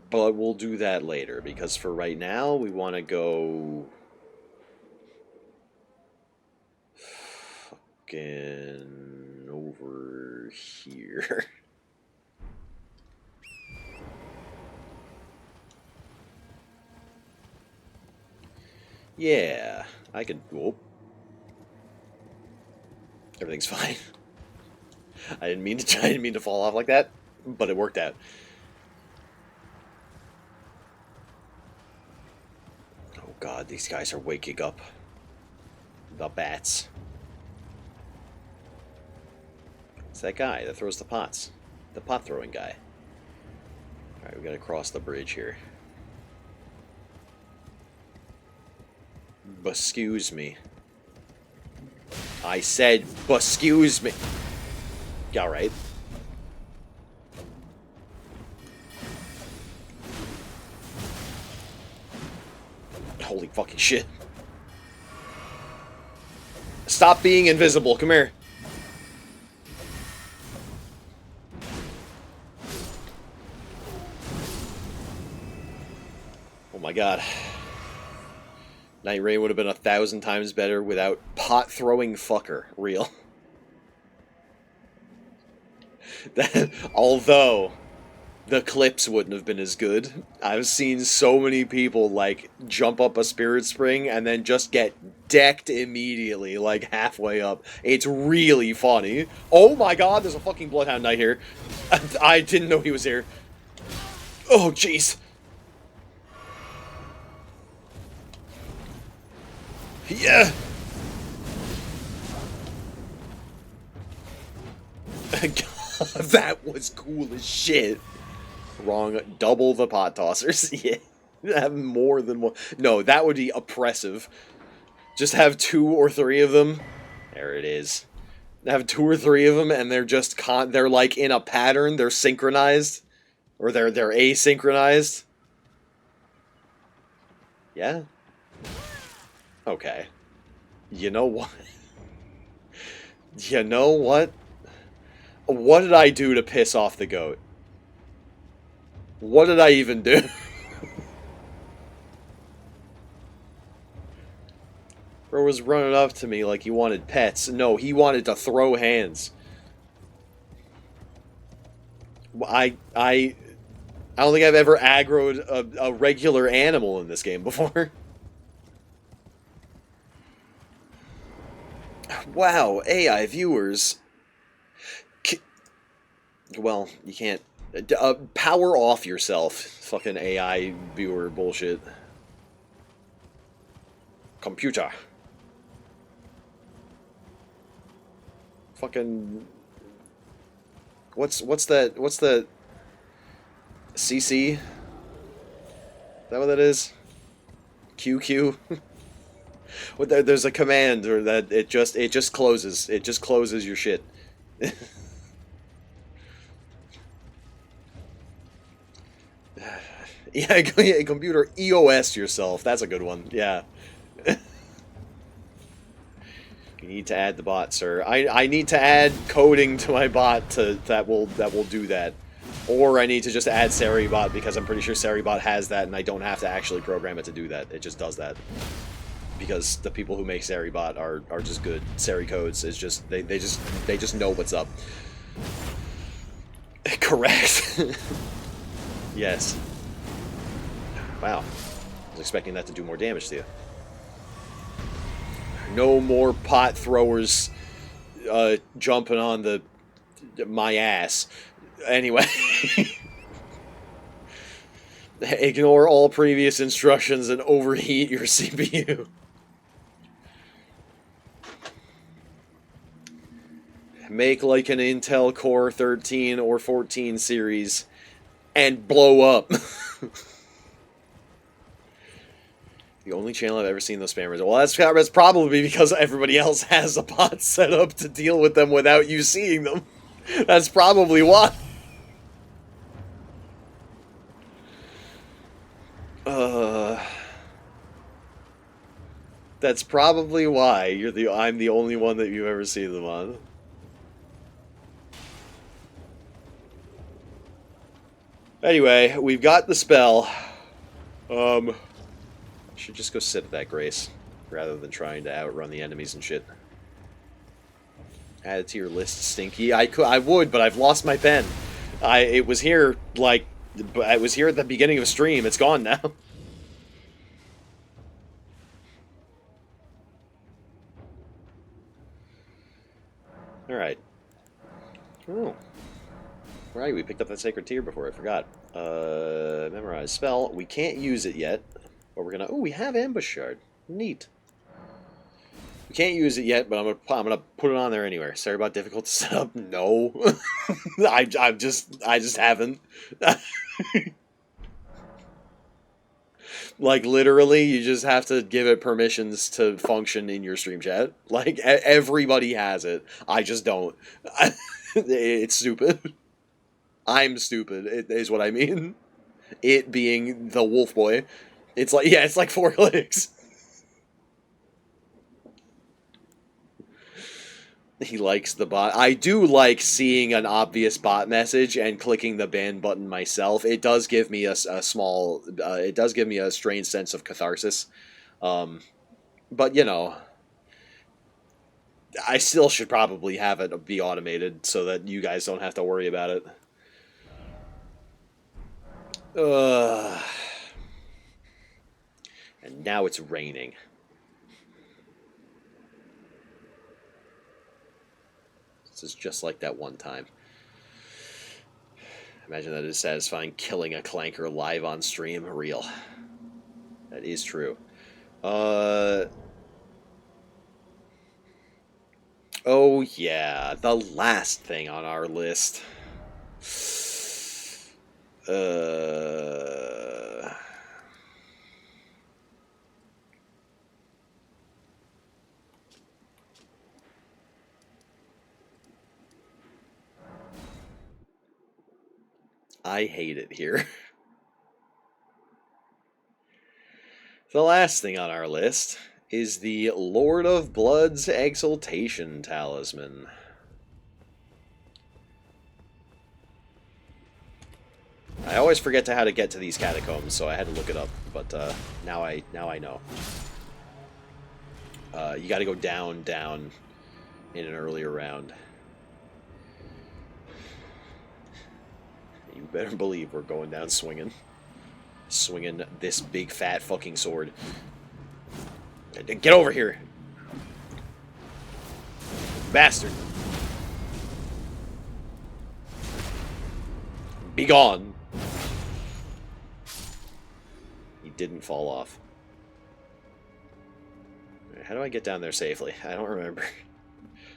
But we'll do that later because for right now we want to go. Fucking over here. Yeah, I could. Whoop. Everything's fine. I didn't mean to fall off like that, but it worked out. Oh god, these guys are waking up. The bats. It's that guy that throws the pots. The pot throwing guy. Alright, we gotta cross the bridge here. Excuse me. I said, excuse me. Alright. Holy fucking shit. Stop being invisible. Come here. Oh my god. Night Rain would have been 1,000 times better without pot-throwing fucker. Real. Although, the clips wouldn't have been as good. I've seen so many people, like, jump up a spirit spring and then just get decked immediately, like, halfway up. It's really funny. Oh my god, there's a fucking Bloodhound Knight here. I didn't know he was here. Oh, jeez. Yeah! That was cool as shit. Wrong. Double the pot tossers. Yeah. Have more than one. No, that would be oppressive. Just have 2 or 3 of them. There it is. Have 2 or 3 of them, and they're just they're like in a pattern. They're synchronized, or they're asynchronized. Yeah. Okay. You know what? You know what? What did I do to piss off the goat? What did I even do? Bro was running up to me like he wanted pets. No, he wanted to throw hands. I don't think I've ever aggroed a regular animal in this game before. Wow, AI viewers. Well, you can't. Power off yourself. Fucking AI viewer bullshit. Computer. Fucking What's that? What's the CC? Is that what that is? QQ? What? There's a command or that it just closes. It just closes your shit. Yeah, computer EOS yourself. That's a good one. Yeah. You need to add the bot, sir. I need to add coding to my bot that will do that. Or I need to just add Seribot because I'm pretty sure Seribot has that and I don't have to actually program it to do that. It just does that. Because the people who make Seribot are just good. Seri codes is just they just know what's up. Correct. Yes. Wow. I was expecting that to do more damage to you. No more pot throwers jumping on my ass. Anyway. Ignore all previous instructions and overheat your CPU. Make like an Intel Core 13 or 14 series and blow up. The only channel I've ever seen those spammers. Well, that's probably because everybody else has a bot set up to deal with them without you seeing them. That's probably why. That's probably why I'm the only one that you've ever seen them on. Anyway, we've got the spell. Should just go sit at that grace rather than trying to outrun the enemies and shit. Add it to your list, Stinky. I would, but I've lost my pen. It was here it was here at the beginning of a stream. It's gone now. All right. Oh. Right, we picked up that sacred tear before. I forgot. Memorize spell. We can't use it yet, but we're gonna. Oh, we have ambush shard. Neat. We can't use it yet, but I'm gonna put it on there anyway. Sorry about difficult to set up. No, I just haven't. Like literally, you just have to give it permissions to function in your stream chat. Like everybody has it. I just don't. It's stupid. I'm stupid. It is what I mean. It being the wolf boy. It's like, yeah, it's like 4 clicks. He likes the bot. I do like seeing an obvious bot message and clicking the ban button myself. It does give me a small, it does give me a strange sense of catharsis. But, you know, I still should probably have it be automated so that you guys don't have to worry about it. And now it's raining. This is just like that one time. Imagine that is satisfying killing a clanker live on stream. Real. That is true. Oh yeah, the last thing on our list. I hate it here. The last thing on our list is the Lord of Blood's Exaltation Talisman. I always forget how to get to these catacombs, so I had to look it up, but now I know. You gotta go down in an earlier round. You better believe we're going down swinging. Swinging this big fat fucking sword. Get over here! Bastard! Be gone! He didn't fall off. How do I get down there safely? I don't remember.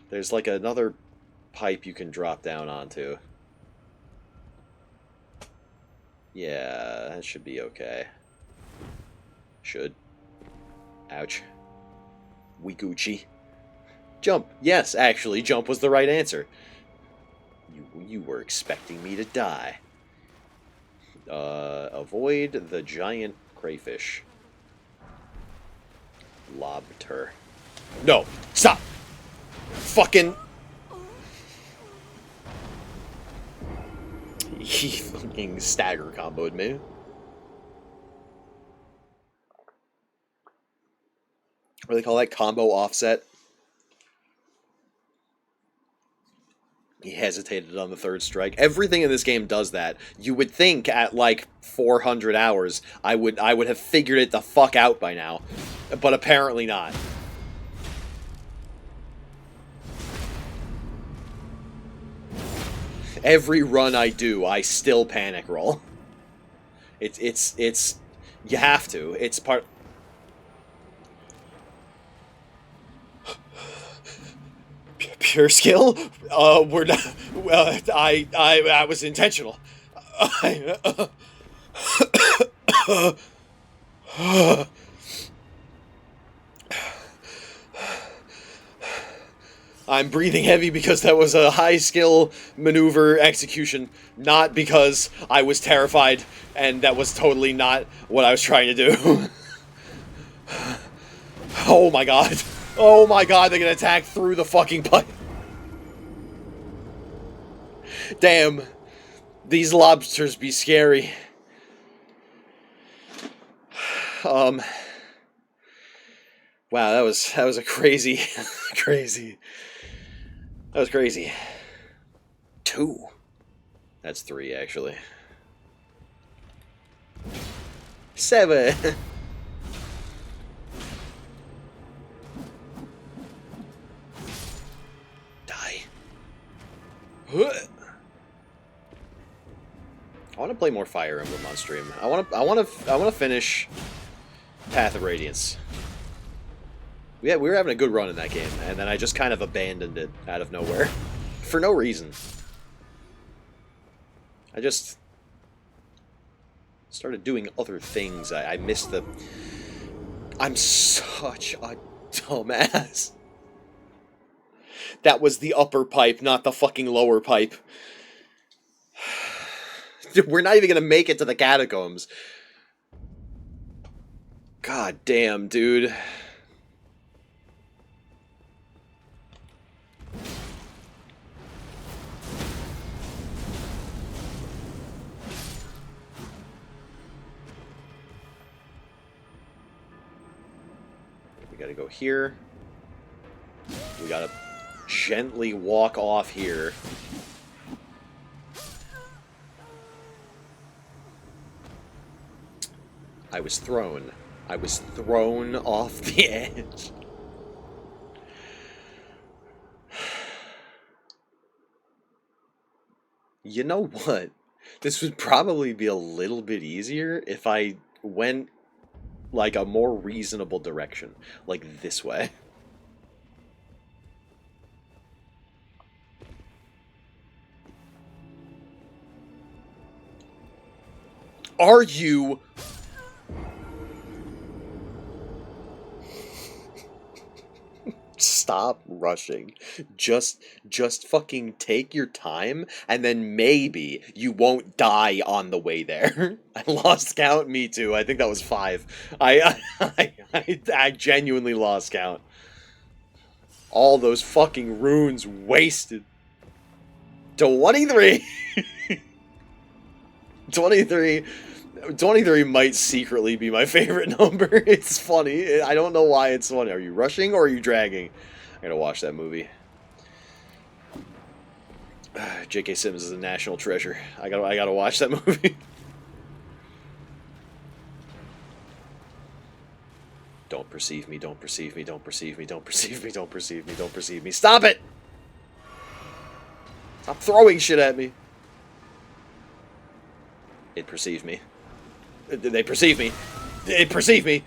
There's like another pipe you can drop down onto. Yeah, that should be okay. Should. Ouch. Weekuchi. Jump. Yes, actually, jump was the right answer. You were expecting me to die. Avoid the giant crayfish. Lobster. No! Stop! Fucking... He fucking stagger comboed me. What do they call that? Combo offset? He hesitated on the third strike. Everything in this game does that. You would think at like 400 hours I would have figured it the fuck out by now. But apparently not. Every run I do, I still panic roll. It's you have to. It's part. Pure skill? We're not. Well, I was intentional. I'm breathing heavy because that was a high skill maneuver execution, not because I was terrified and that was totally not what I was trying to do. Oh my god. Oh my god, they're gonna attack through the fucking pipe. Damn. These lobsters be scary. Wow, that was a crazy, crazy. That was crazy. 2. That's 3, actually. 7. Die. I want to play more Fire Emblem on stream. I want to finish Path of Radiance. We were having a good run in that game, and then I just kind of abandoned it out of nowhere. For no reason. I just started doing other things. I missed the... I'm such a dumbass. That was the upper pipe, not the fucking lower pipe. We're not even gonna make it to the catacombs. God damn, dude. We gotta go here. We gotta gently walk off here. I was thrown. I was thrown off the edge. You know what? This would probably be a little bit easier if I went like a more reasonable direction, like this way. Are you... Stop rushing. Just fucking take your time, and then maybe you won't die on the way there. I lost count, me too. I think that was 5. I genuinely lost count. All those fucking runes wasted. 23! 23 might secretly be my favorite number. It's funny. I don't know why it's funny. Are you rushing or are you dragging? I gotta watch that movie. J.K. Simmons is a national treasure. I gotta watch that movie. Don't perceive me, don't perceive me, don't perceive me, don't perceive me, don't perceive me, don't perceive me. Stop it! Stop throwing shit at me. It perceives me. They perceive me. They perceive me.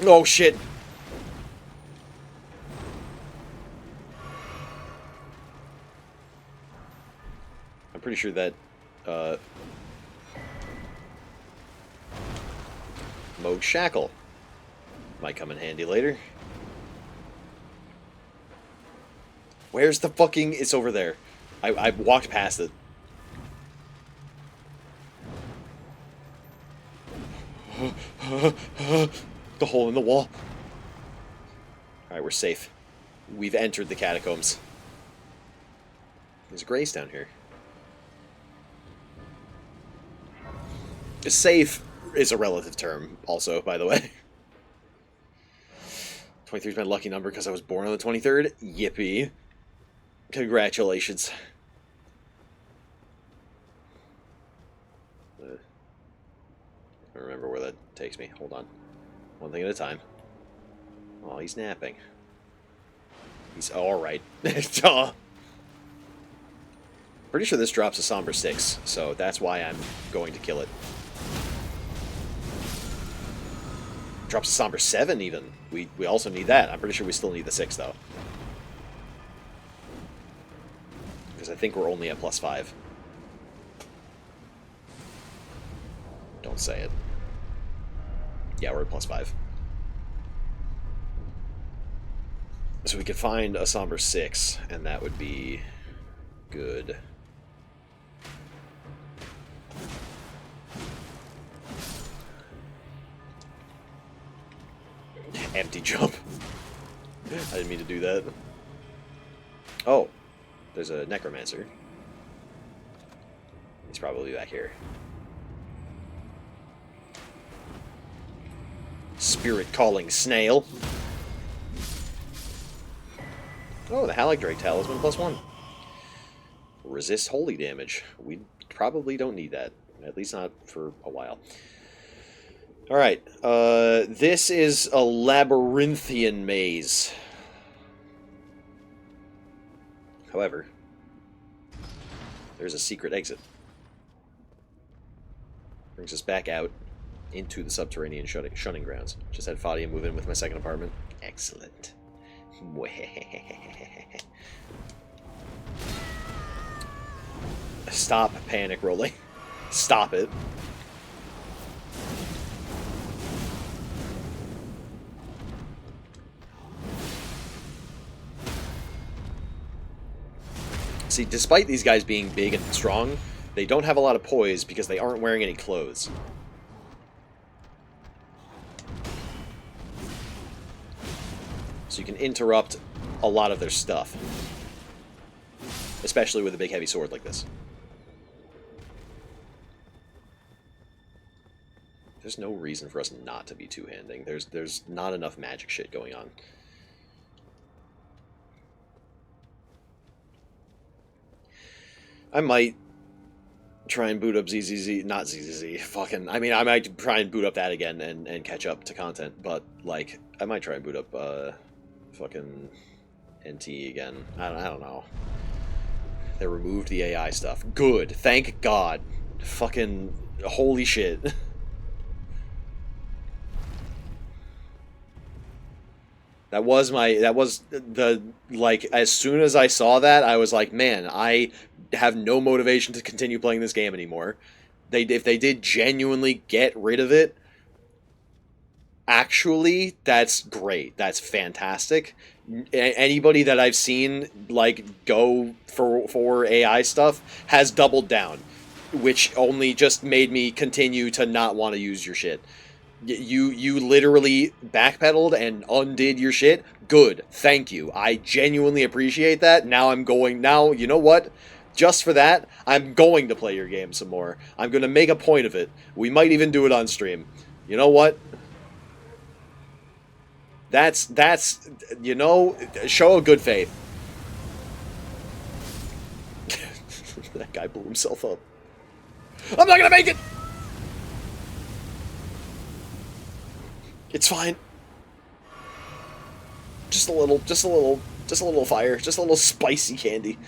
Oh, shit. I'm Pretty sure that Mode Shackle might come in handy later. Where's the fucking... It's over there. I walked past it. The hole in the wall. Alright, we're safe. We've entered the catacombs. There's grace down here. Safe is a relative term, also, by the way. 23 is my lucky number because I was born on the 23rd. Yippee. Congratulations. I don't remember where that takes me. Hold on. One thing at a time. Oh, he's napping. He's alright. Duh. Pretty sure this drops a Somber 6, so that's why I'm going to kill it. Drops a Somber 7, even. We also need that. I'm pretty sure we still need the 6, though. Because I think we're only at +5. Don't say it. Yeah, we're at +5. So we could find a Somber 6, and that would be good. Empty jump. I didn't mean to do that. Oh, there's a necromancer. He's probably back here. Spirit calling snail. Oh, the Haligdrake Talisman +1. Resist holy damage. We probably don't need that. At least not for a while. Alright, this is a labyrinthian maze. However, there's a secret exit. Brings us back out into the subterranean shunning grounds. Just had Fadia move in with my second apartment. Excellent. Stop panic rolling. Stop it. See, despite these guys being big and strong, they don't have a lot of poise because they aren't wearing any clothes. So you can interrupt a lot of their stuff. Especially with a big heavy sword like this. There's no reason for us not to be two-handing. There's not enough magic shit going on. I might try and boot up ZZZ, not ZZZ, fucking, I mean, I might try and boot up that again and catch up to content, but, like, I might try and boot up, fucking NT again. I don't know. They removed the AI stuff. Good. Thank God. Fucking, holy shit. That was the, like, as soon as I saw that, I was like, man, I have no motivation to continue playing this game anymore. If they did genuinely get rid of it, actually, that's great. That's fantastic. Anybody that I've seen, like, go for AI stuff has doubled down, which only just made me continue to not want to use your shit. You literally backpedaled and undid your shit. Good. Thank you. I genuinely appreciate that. Now, you know what? Just for that, I'm going to play your game some more. I'm going to make a point of it. We might even do it on stream. You know what? That's, you know, show of good faith. That guy blew himself up. I'm not going to make it! It's fine. Just a little fire. Just a little spicy candy.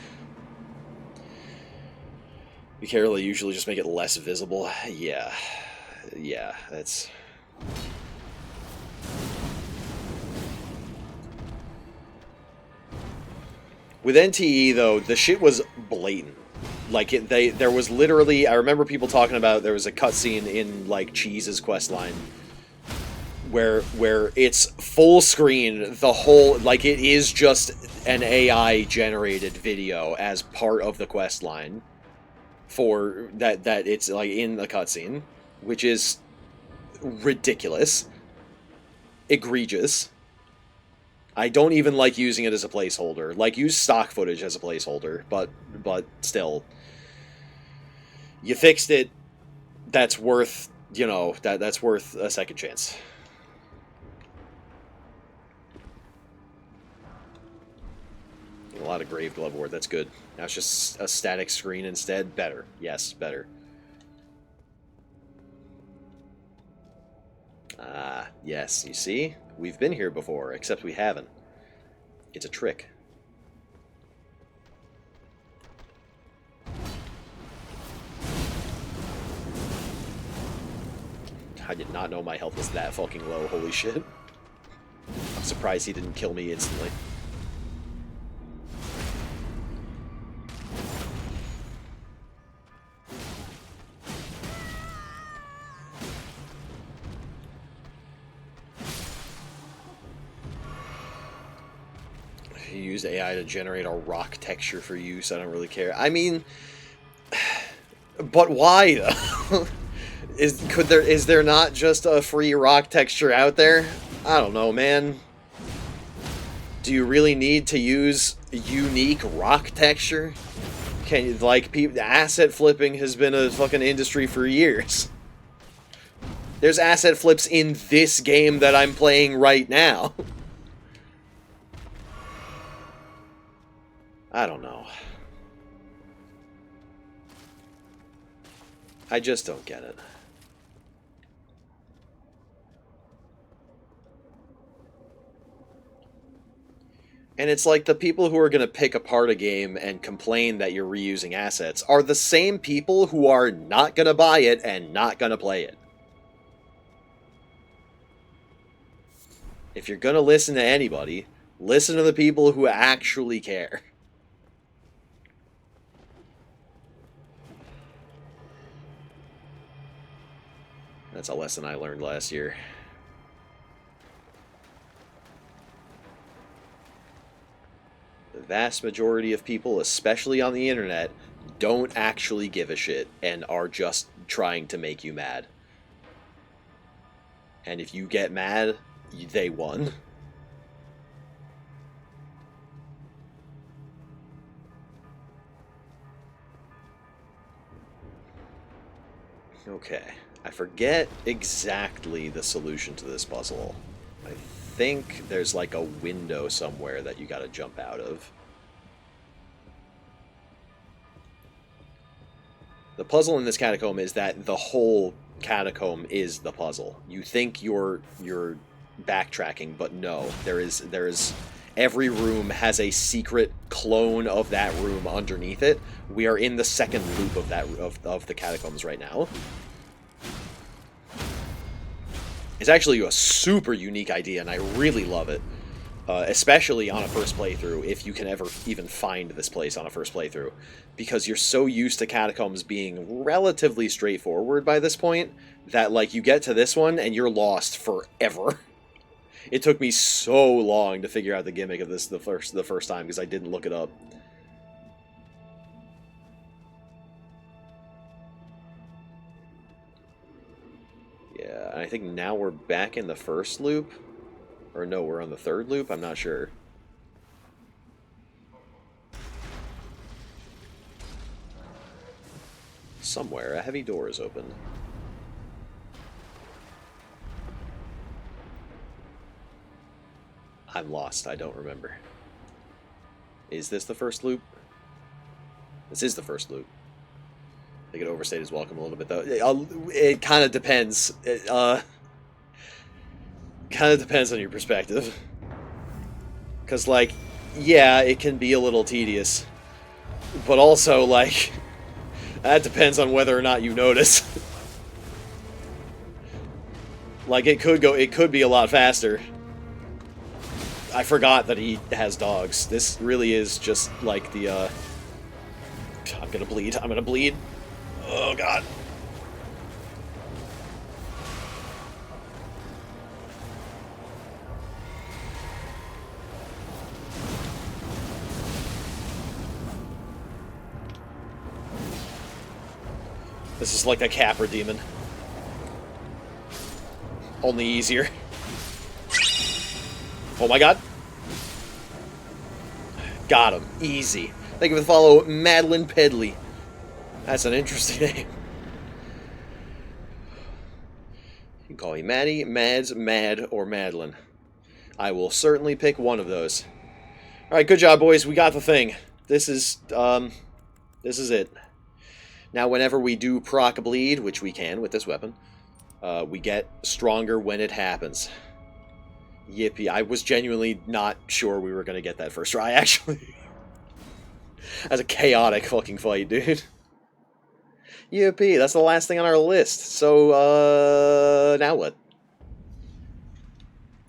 Be careful, I usually just make it less visible. Yeah, that's... With NTE, though, the shit was blatant. Like, there was literally, I remember people talking about, there was a cutscene in, like, Cheese's questline where it's full screen, the whole, like, it is just an AI-generated video as part of the questline for, that it's, like, in the cutscene, which is ridiculous. Egregious. I don't even like using it as a placeholder. Like, use stock footage as a placeholder, but still. You fixed it. That's worth, you know, that's worth a second chance. A lot of Grave Glove Ward, that's good. Now it's just a static screen instead. Better. Yes, better. Ah, yes, you see? We've been here before, except we haven't. It's a trick. I did not know my health was that fucking low, holy shit. I'm surprised he didn't kill me instantly. He used AI to generate a rock texture for use. I don't really care. I mean, but why though? Is there not just a free rock texture out there? I don't know, man. Do you really need to use unique rock texture? Can you, like, asset flipping has been a fucking industry for years. There's asset flips in this game that I'm playing right now. I don't know. I just don't get it. And it's like the people who are going to pick apart a game and complain that you're reusing assets are the same people who are not going to buy it and not going to play it. If you're going to listen to anybody, listen to the people who actually care. That's a lesson I learned last year. The vast majority of people, especially on the internet, don't actually give a shit and are just trying to make you mad. And if you get mad, they won. Okay. I forget exactly the solution to this puzzle. I think there's like a window somewhere that you gotta jump out of. The puzzle in this catacomb is that the whole catacomb is the puzzle. You think you're backtracking, but no. There is every room has a secret clone of that room underneath it. We are in the second loop of that of the catacombs right now. It's actually a super unique idea, and I really love it. Especially on a first playthrough, if you can ever even find this place on a first playthrough. Because you're so used to catacombs being relatively straightforward by this point, that, like, you get to this one, and you're lost forever. It took me so long to figure out the gimmick of this the first time, because I didn't look it up. Yeah, I think now we're back in the first loop. Or no, we're on the third loop? I'm not sure. Somewhere, a heavy door is open. I'm lost, I don't remember. Is this the first loop? This is the first loop. I think it overstayed his welcome a little bit, though. It kind of depends. Kind of depends on your perspective. Because, like, yeah, it can be a little tedious. But also, like, that depends on whether or not you notice. Like, it could be a lot faster. I forgot that he has dogs. This really is just, like, the I'm gonna bleed. I'm gonna bleed. Oh, God. This is like a Capra demon. Only easier. Oh my god. Got him. Easy. Thank you for the follow, Madeline Pedley. That's an interesting name. You can call me Maddie, Mads, Mad, or Madeline. I will certainly pick one of those. Alright, good job, boys. We got the thing. This is it. Now, whenever we do proc bleed, which we can with this weapon, we get stronger when it happens. Yippee. I was genuinely not sure we were going to get that first try, actually. That's a chaotic fucking fight, dude. Yippee. That's the last thing on our list. So, now what?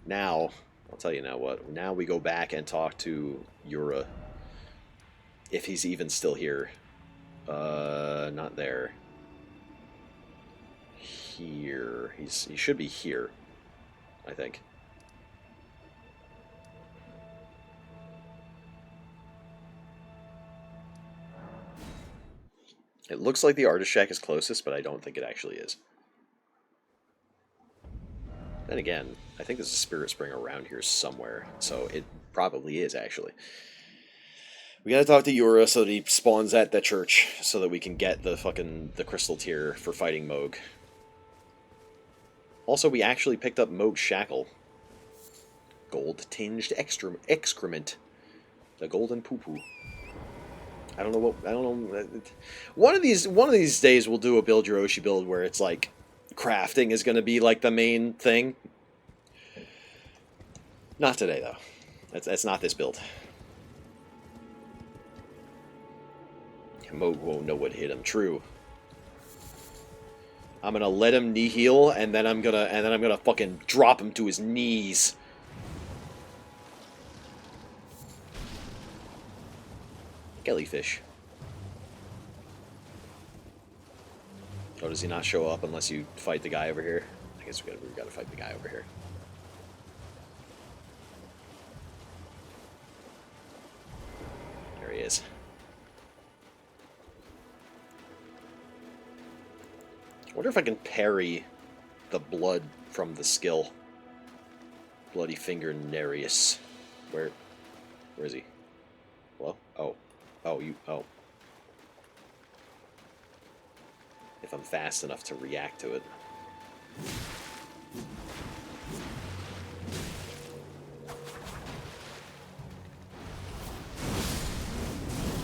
Now, I'll tell you now what. Now we go back and talk to Yura. If he's even still here. Not there. Here. He should be here, I think. It looks like the artist shack is closest, but I don't think it actually is. Then again, I think there's a spirit spring around here somewhere, so it probably is, actually. We gotta talk to Yura so that he spawns at the church, so that we can get the crystal tier for fighting Moog. Also, we actually picked up Moog's shackle. Gold-tinged excrement. The golden poo-poo. I don't know. One of these days we'll do a build your Oshi build where it's like crafting is gonna be like the main thing. Not today though. That's not this build. Moog won't know what hit him. True. I'm gonna let him knee heal, and then I'm gonna fucking drop him to his knees. Jellyfish. Oh, does he not show up unless you fight the guy over here? I guess we gotta fight the guy over here. There he is. I wonder if I can parry the blood from the skill. Bloody Finger Nereus. Where is he? Hello? Oh. Oh. If I'm fast enough to react to it.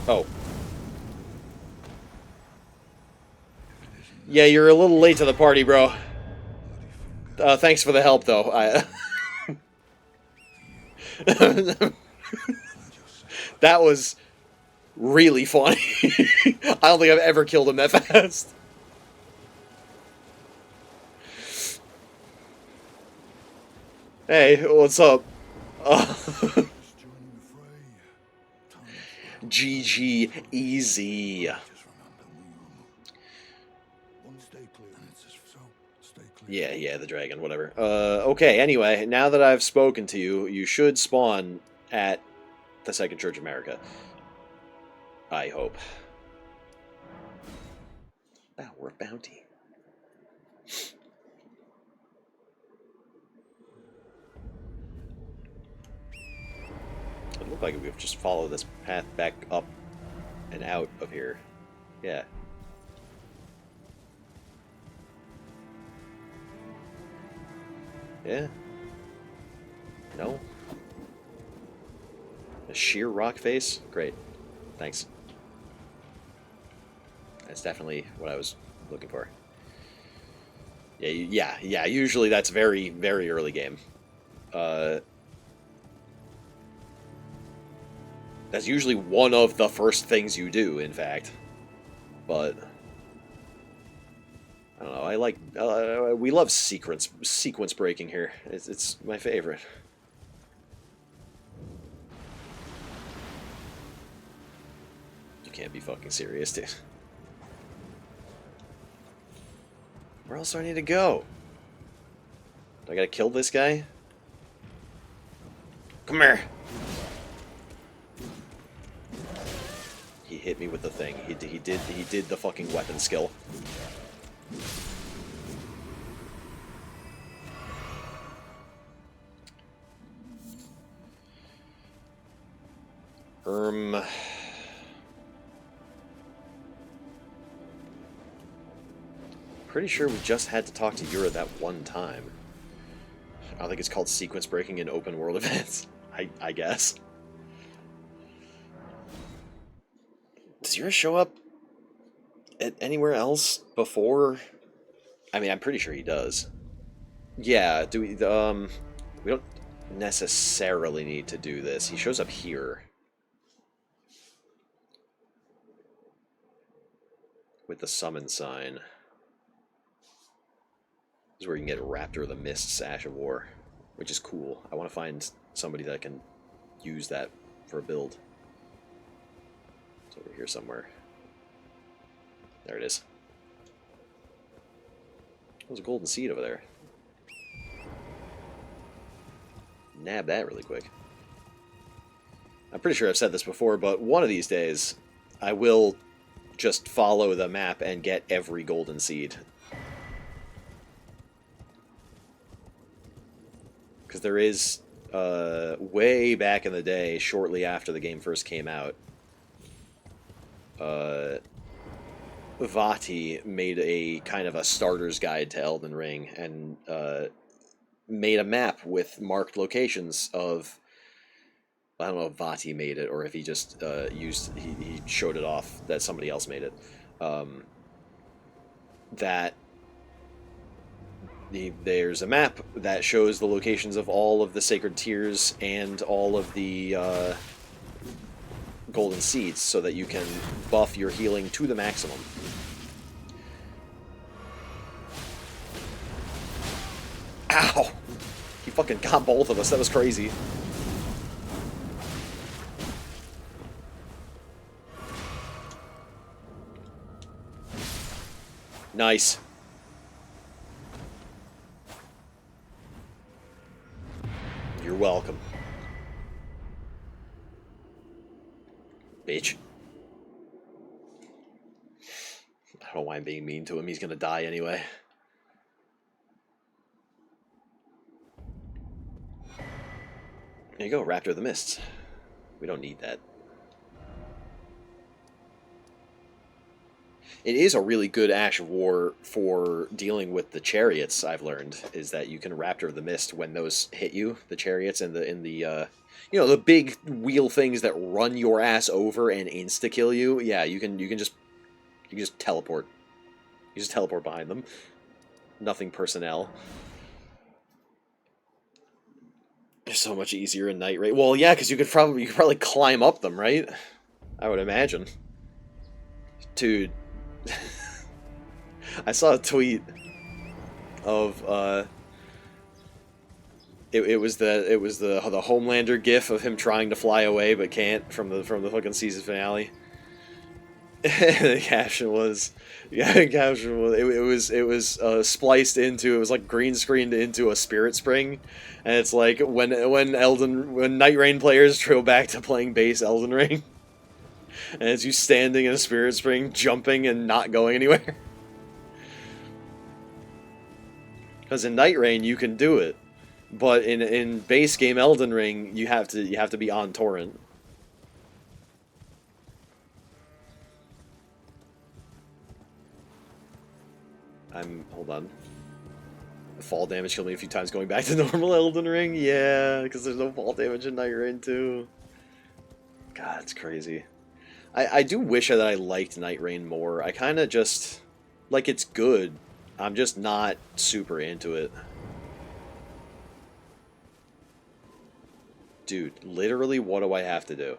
Oh. Yeah, you're a little late to the party, bro. Thanks for the help, though. That was really funny. I don't think I've ever killed him that fast. Hey, what's up? GG, easy. Yeah, the dragon, whatever. Okay, anyway, now that I've spoken to you, you should spawn at the Second Church of America. I hope. Hour bounty. It looked like we would just follow this path back up and out of here. Yeah. Yeah. No? A sheer rock face? Great. Thanks. That's definitely what I was looking for. Yeah, usually that's very, very early game. That's usually one of the first things you do, in fact. But I don't know, I like... we love sequence breaking here. It's my favorite. can't be fucking serious, dude. Where else do I need to go? Do I gotta kill this guy? Come here! He hit me with the thing. He did the fucking weapon skill. Pretty sure we just had to talk to Yura that one time. I think it's called sequence breaking in open world events. I guess. Does Yura show up at anywhere else before? I mean, I'm pretty sure he does. Yeah, we don't necessarily need to do this. He shows up here. With the summon sign. This is where you can get Raptor of the Mist's Ash of War, which is cool. I want to find somebody that can use that for a build. It's over here somewhere. There it is. There's a golden seed over there. Nab that really quick. I'm pretty sure I've said this before, but one of these days, I will just follow the map and get every golden seed. Because there is, way back in the day, shortly after the game first came out, Vati made a kind of a starter's guide to Elden Ring, and made a map with marked locations of... I don't know if Vati made it, or if he just he showed it off that somebody else made it. There's a map that shows the locations of all of the sacred tiers and all of the golden seeds, so that you can buff your healing to the maximum. Ow! He fucking got both of us. That was crazy. Nice. You're welcome. Bitch. I don't know why I'm being mean to him. He's gonna die anyway. There you go, Raptor of the Mists. We don't need that. It is a really good Ash of War for dealing with the chariots, I've learned, is that you can Raptor of the Mist when those hit you, the chariots and the you know, the big wheel things that run your ass over and insta-kill you. Yeah, you can just teleport. You just teleport behind them. Nothing personnel. It's so much easier in Night Raid. Well, yeah, because you could probably climb up them, right? I would imagine. Dude. I saw a tweet of it was the Homelander gif of him trying to fly away but can't from the fucking season finale. The caption was it was spliced into, it was like green screened into a spirit spring, and it's like when Night Rain players go back to playing base Elden Ring. And it's you standing in a spirit spring, jumping and not going anywhere. Because in Night Rain you can do it, but in base game Elden Ring you have to be on torrent. Hold on. Fall damage killed me a few times going back to normal Elden Ring. Yeah, because there's no fall damage in Night Rain too. God, it's crazy. I do wish that I liked Night Rain more. I kind of just... Like, it's good. I'm just not super into it. Dude, literally, what do I have to do?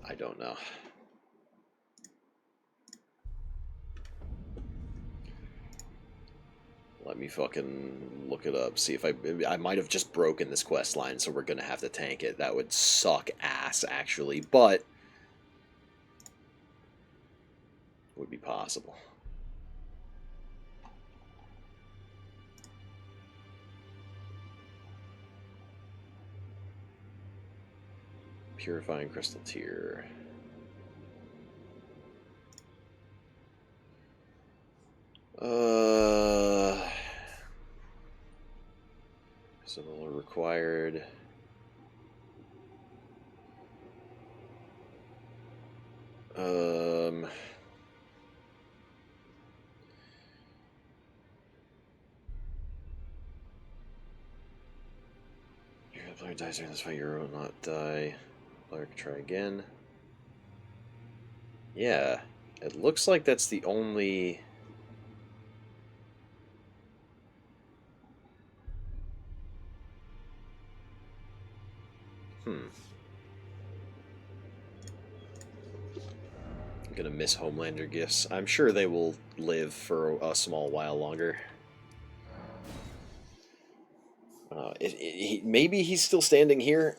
I don't know. Let me fucking look it up. See if I might have just broken this quest line, so we're gonna have to tank it. That would suck ass, actually, but would be possible. Purifying crystal tier. Similar required. Your player dies during this fight, your will not die. Player can try again. Yeah, it looks like that's the only... I'm gonna miss Homelander gifts. I'm sure they will live for a small while longer. Maybe he's still standing here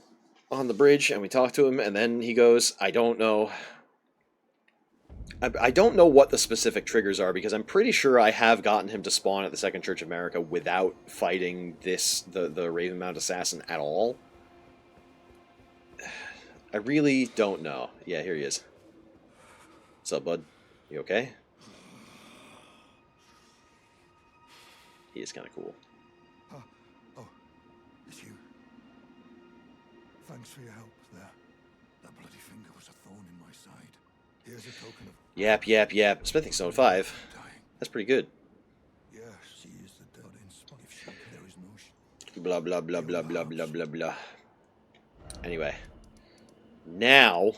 on the bridge, and we talk to him, and then he goes, I don't know. I don't know what the specific triggers are, because I'm pretty sure I have gotten him to spawn at the Second Church of America without fighting the Ravenmount Assassin at all. I really don't know. Yeah, here he is. What's up, bud? You okay? He is kind of cool. Oh, it's you. Thanks for your help there. That bloody finger was a thorn in my side. Here's a token of... Yap. Smithing Stone 5. dying. That's pretty good. Yes, she is the dead in spot. If she, there is no... Blah, blah, blah, blah, blah, blah, blah, blah. Anyway. Now,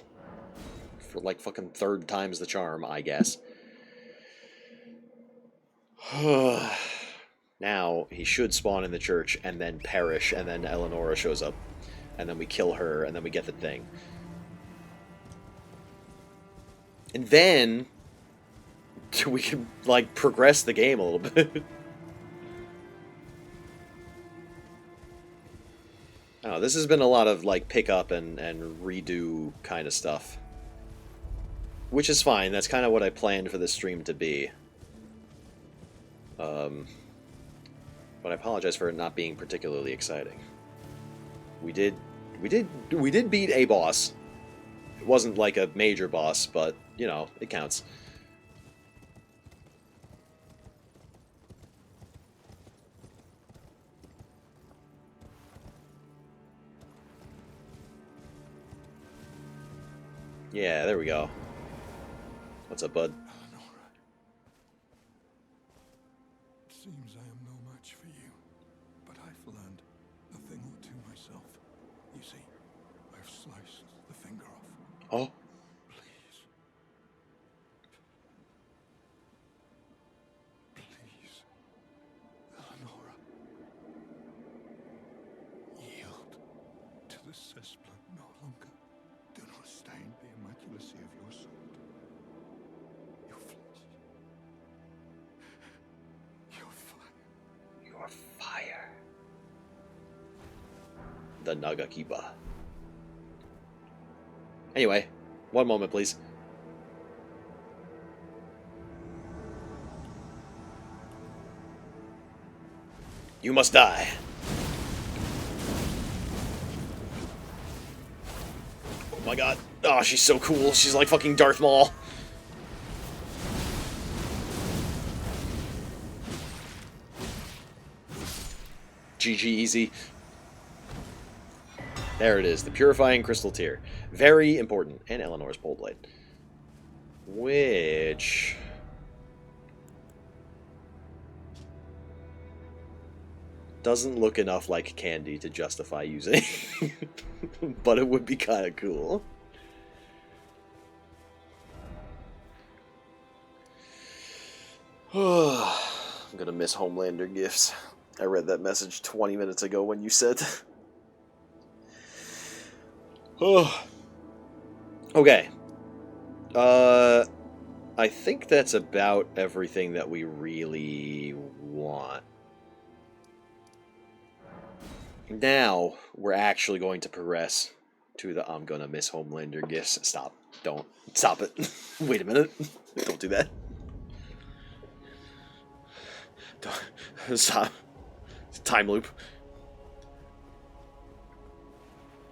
for like fucking third time's the charm, I guess. Now, he should spawn in the church and then perish, and then Eleonora shows up. And then we kill her, and then we get the thing. And then we can, like, progress the game a little bit. I don't know, this has been a lot of, like, pick up and redo kind of stuff. Which is fine, that's kind of what I planned for this stream to be. But I apologize for it not being particularly exciting. We did beat a boss. It wasn't like a major boss, but, you know, it counts. Yeah, there we go. What's up, bud? Eleonora. It seems I am no match for you, but I've learned a thing or two myself. You see, I've sliced the finger off. Oh. Please. Please. Eleonora. Yield to the cessplant no longer. Do not stain the immaculacy of your sword. Your flesh. Your fire. Your fire. The Nagakiba. Anyway, one moment, please. You must die. Oh my god. Oh, she's so cool. She's like fucking Darth Maul. GG easy. There it is, the Purifying Crystal Tier. Very important. And Eleanor's Pole Blade. Which... doesn't look enough like candy to justify using. But it would be kind of cool. I'm gonna miss Homelander gifts. I read that message 20 minutes ago when you said... Okay. I think that's about everything that we really want. Now, we're actually going to progress to the I'm gonna miss Homelander gifts. Stop. Don't. Stop it. Wait a minute. Don't do that. Don't. Stop. Time loop.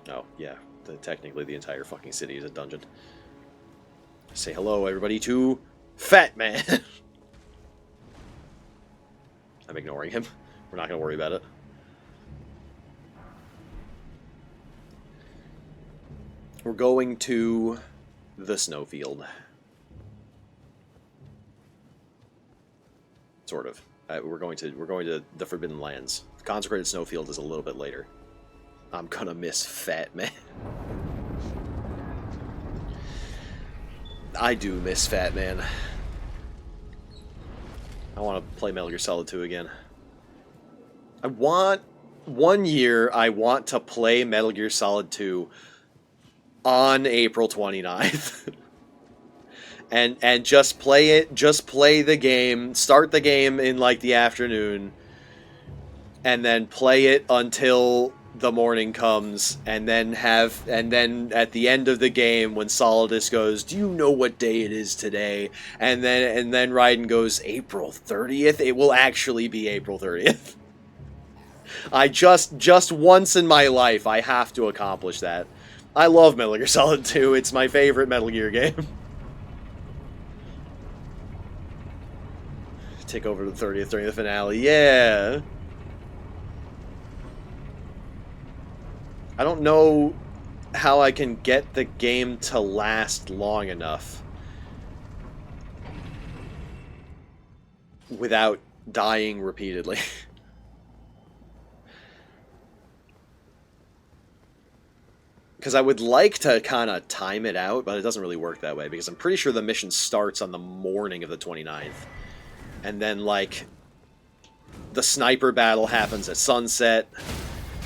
Oh, yeah. Technically, the entire fucking city is a dungeon. Say hello, everybody, to Fat Man. I'm ignoring him. We're not going to worry about it. We're going to the snowfield. Sort of. We're going to the Forbidden Lands. The consecrated snowfield is a little bit later. I'm gonna miss Fat Man. I do miss Fat Man. I want to play Metal Gear Solid 2 again. One year, I want to play Metal Gear Solid 2 on April 29th. and just play it, just play the game, start the game in like the afternoon, and then play it until the morning comes, and then at the end of the game when Solidus goes, "Do you know what day it is today?" And then Raiden goes, "April 30th?" It will actually be April 30th. I just once in my life I have to accomplish that. I love Metal Gear Solid 2. It's my favorite Metal Gear game. Take over the 30th during the finale. Yeah. I don't know how I can get the game to last long enough without dying repeatedly. Because I would like to kind of time it out, but it doesn't really work that way, because I'm pretty sure the mission starts on the morning of the 29th. And then, like, the sniper battle happens at sunset,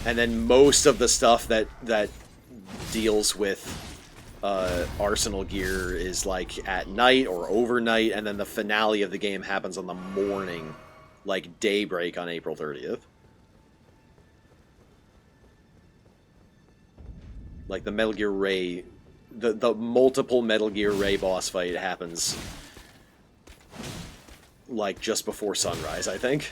and then most of the stuff that deals with arsenal gear is, like, at night or overnight, and then the finale of the game happens on the morning, like, daybreak on April 30th. Like, the Metal Gear Ray... The multiple Metal Gear Ray boss fight happens, like, just before sunrise, I think.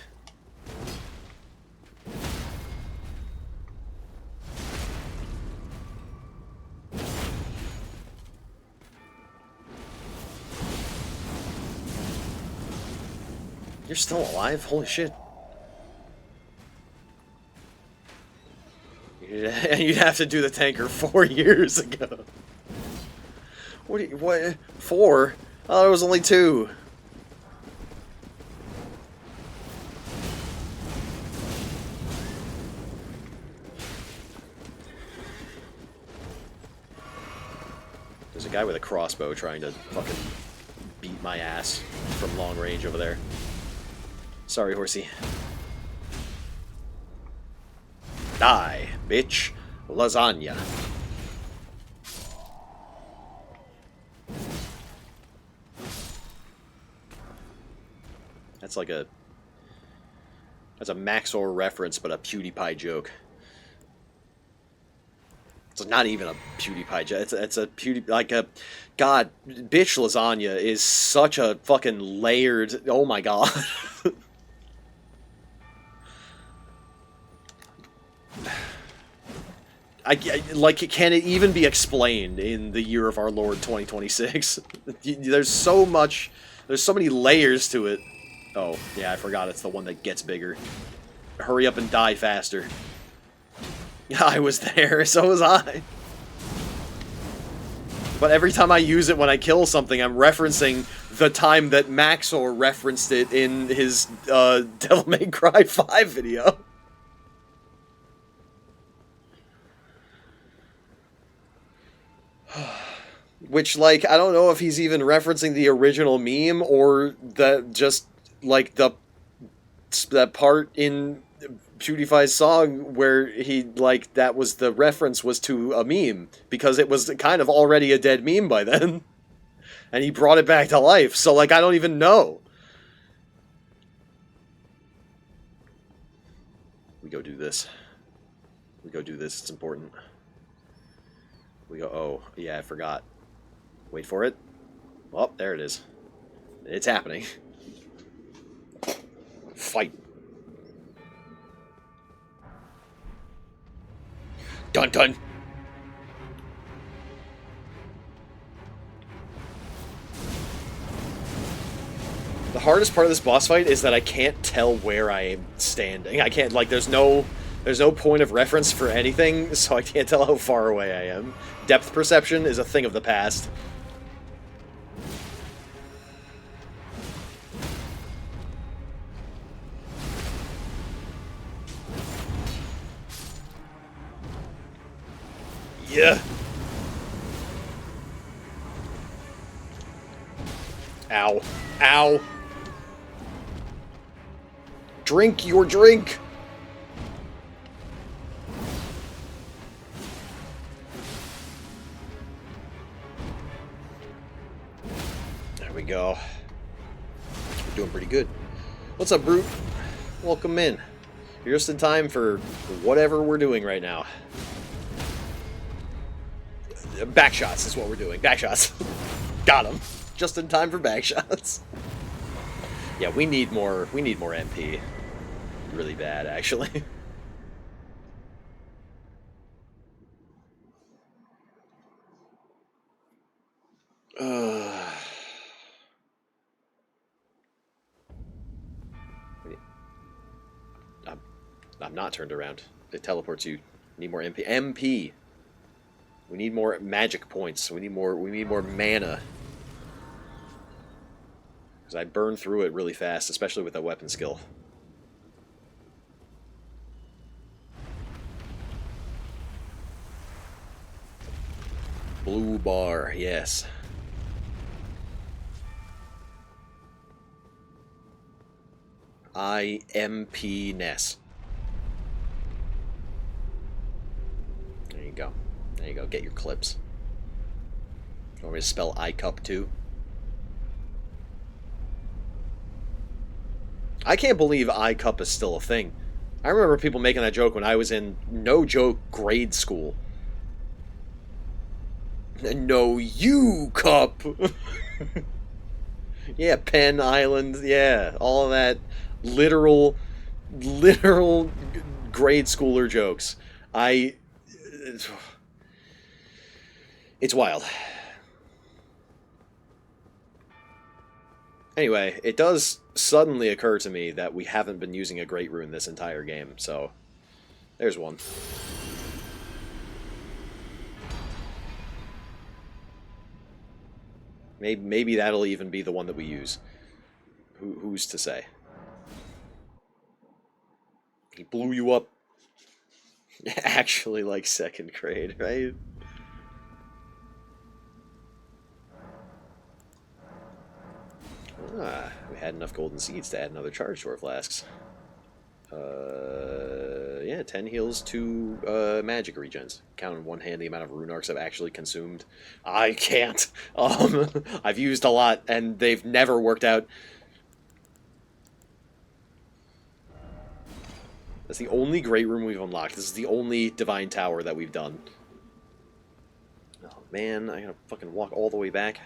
You're still alive? Holy shit. And you'd have to do the tanker 4 years ago. What? 4? I thought it was only 2. There's a guy with a crossbow trying to fucking beat my ass from long range over there. Sorry, horsey. Die, bitch. Lasagna. That's like a... That's a Maxor reference, but a PewDiePie joke. It's not even a PewDiePie joke. It's a PewDiePie... Like a... God, bitch lasagna is such a fucking layered... Oh my god. Like, can it even be explained in the year of our Lord 2026? There's so much... There's so many layers to it. Oh, yeah, I forgot it's the one that gets bigger. Hurry up and die faster. I was there, so was I. But every time I use it when I kill something, I'm referencing the time that Maxor referenced it in his Devil May Cry 5 video. Which, like, I don't know if he's even referencing the original meme or just, like, that part in PewDiePie's song where he, like, that was the reference was to a meme, because it was kind of already a dead meme by then. And he brought it back to life, so, like, I don't even know. We go do this. We go do this. It's important. We go, oh, yeah, I forgot. Wait for it. Oh, there it is. It's happening. Fight. Dun dun. The hardest part of this boss fight is that I can't tell where I am standing. I can't, like, there's no point of reference for anything, so I can't tell how far away I am. Depth perception is a thing of the past. Yeah. Ow. Ow. Drink your drink. There we go. We're doing pretty good. What's up, Brute? Welcome in. You're just in time for whatever we're doing right now. Backshots is what we're doing. Backshots. Got him. Just in time for backshots. Yeah, we need more MP. Really bad, actually. I'm not turned around. It teleports you. Need more MP. MP. We need more magic points. We need more mana. Because I burn through it really fast, especially with that weapon skill. Blue bar, yes. IMP-ness. There you go. There you go. Get your clips. You want me to spell I-cup too? I can't believe I-cup is still a thing. I remember people making that joke when I was in, no joke, grade school. No, you cup! Yeah, Penn Island, yeah, all of that literal grade schooler jokes. It's wild. Anyway, it does suddenly occur to me that we haven't been using a Great Rune this entire game, so there's one. Maybe that'll even be the one that we use. Who's to say? He blew you up. Actually, like second grade, right? Ah, we had enough golden seeds to add another charge to our flasks. Yeah, 10 heals, 2 magic regens. Count in one hand the amount of rune arcs I've actually consumed. I can't. I've used a lot, and they've never worked out. That's the only great room we've unlocked. This is the only divine tower that we've done. Oh man, I gotta fucking walk all the way back.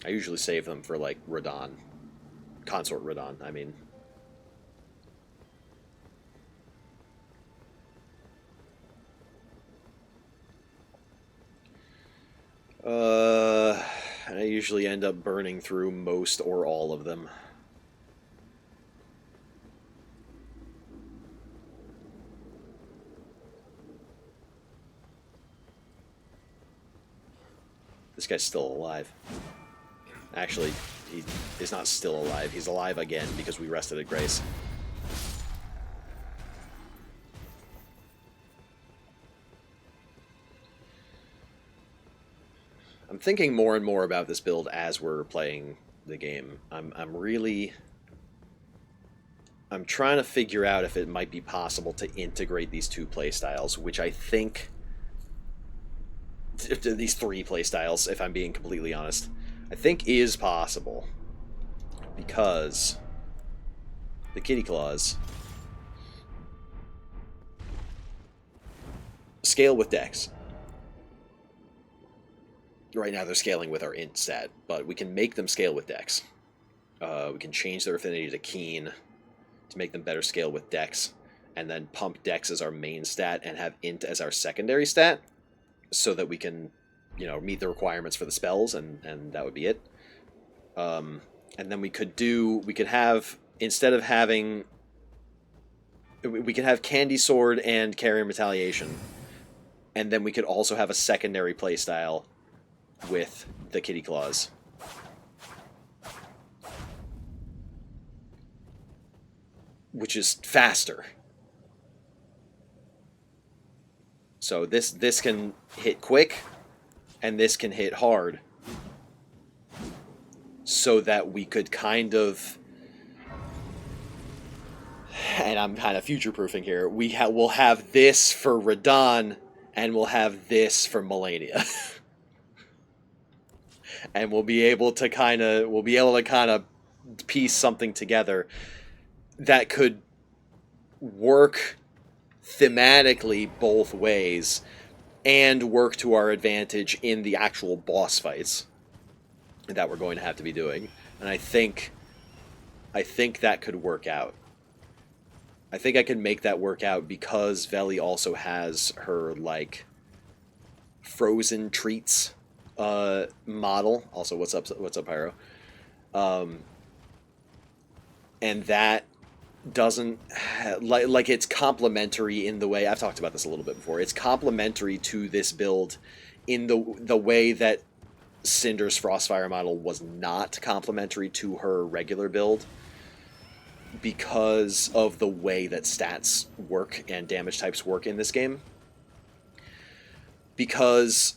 I usually save them for, like, Radon. Consort Radon, I mean. I usually end up burning through most or all of them. This guy's still alive. Actually, he is not still alive. He's alive again because we rested at Grace. I'm thinking more and more about this build as we're playing the game. I'm trying to figure out if it might be possible to integrate these two playstyles, which I think... These 3 playstyles, if I'm being completely honest. I think is possible. Because the kitty claws scale with dex. Right now they're scaling with our int stat, but we can make them scale with dex. We can change their affinity to keen to make them better scale with dex, and then pump dex as our main stat and have int as our secondary stat, so that we can, you know, meet the requirements for the spells, and that would be it. And then we could have, instead of having, we could have Candy Sword and Carrier Retaliation, and then we could also have a secondary playstyle with the Kitty Claws. Which is faster. So this can hit quick, and this can hit hard. So that we could kind of... And I'm kind of future-proofing here. We'll have this for Radahn, and we'll have this for Melania. And we'll be able to kind of piece something together that could work thematically both ways and work to our advantage in the actual boss fights that we're going to have to be doing. And I think that could work out. I think I can make that work out because Veli also has her, like, frozen treats model. Also, what's up, Pyro? And that doesn't like it's complementary in the way I've talked about this a little bit before. It's complementary to this build in the way that Cinder's Frostfire model was not complementary to her regular build, because of the way that stats work and damage types work in this game. Because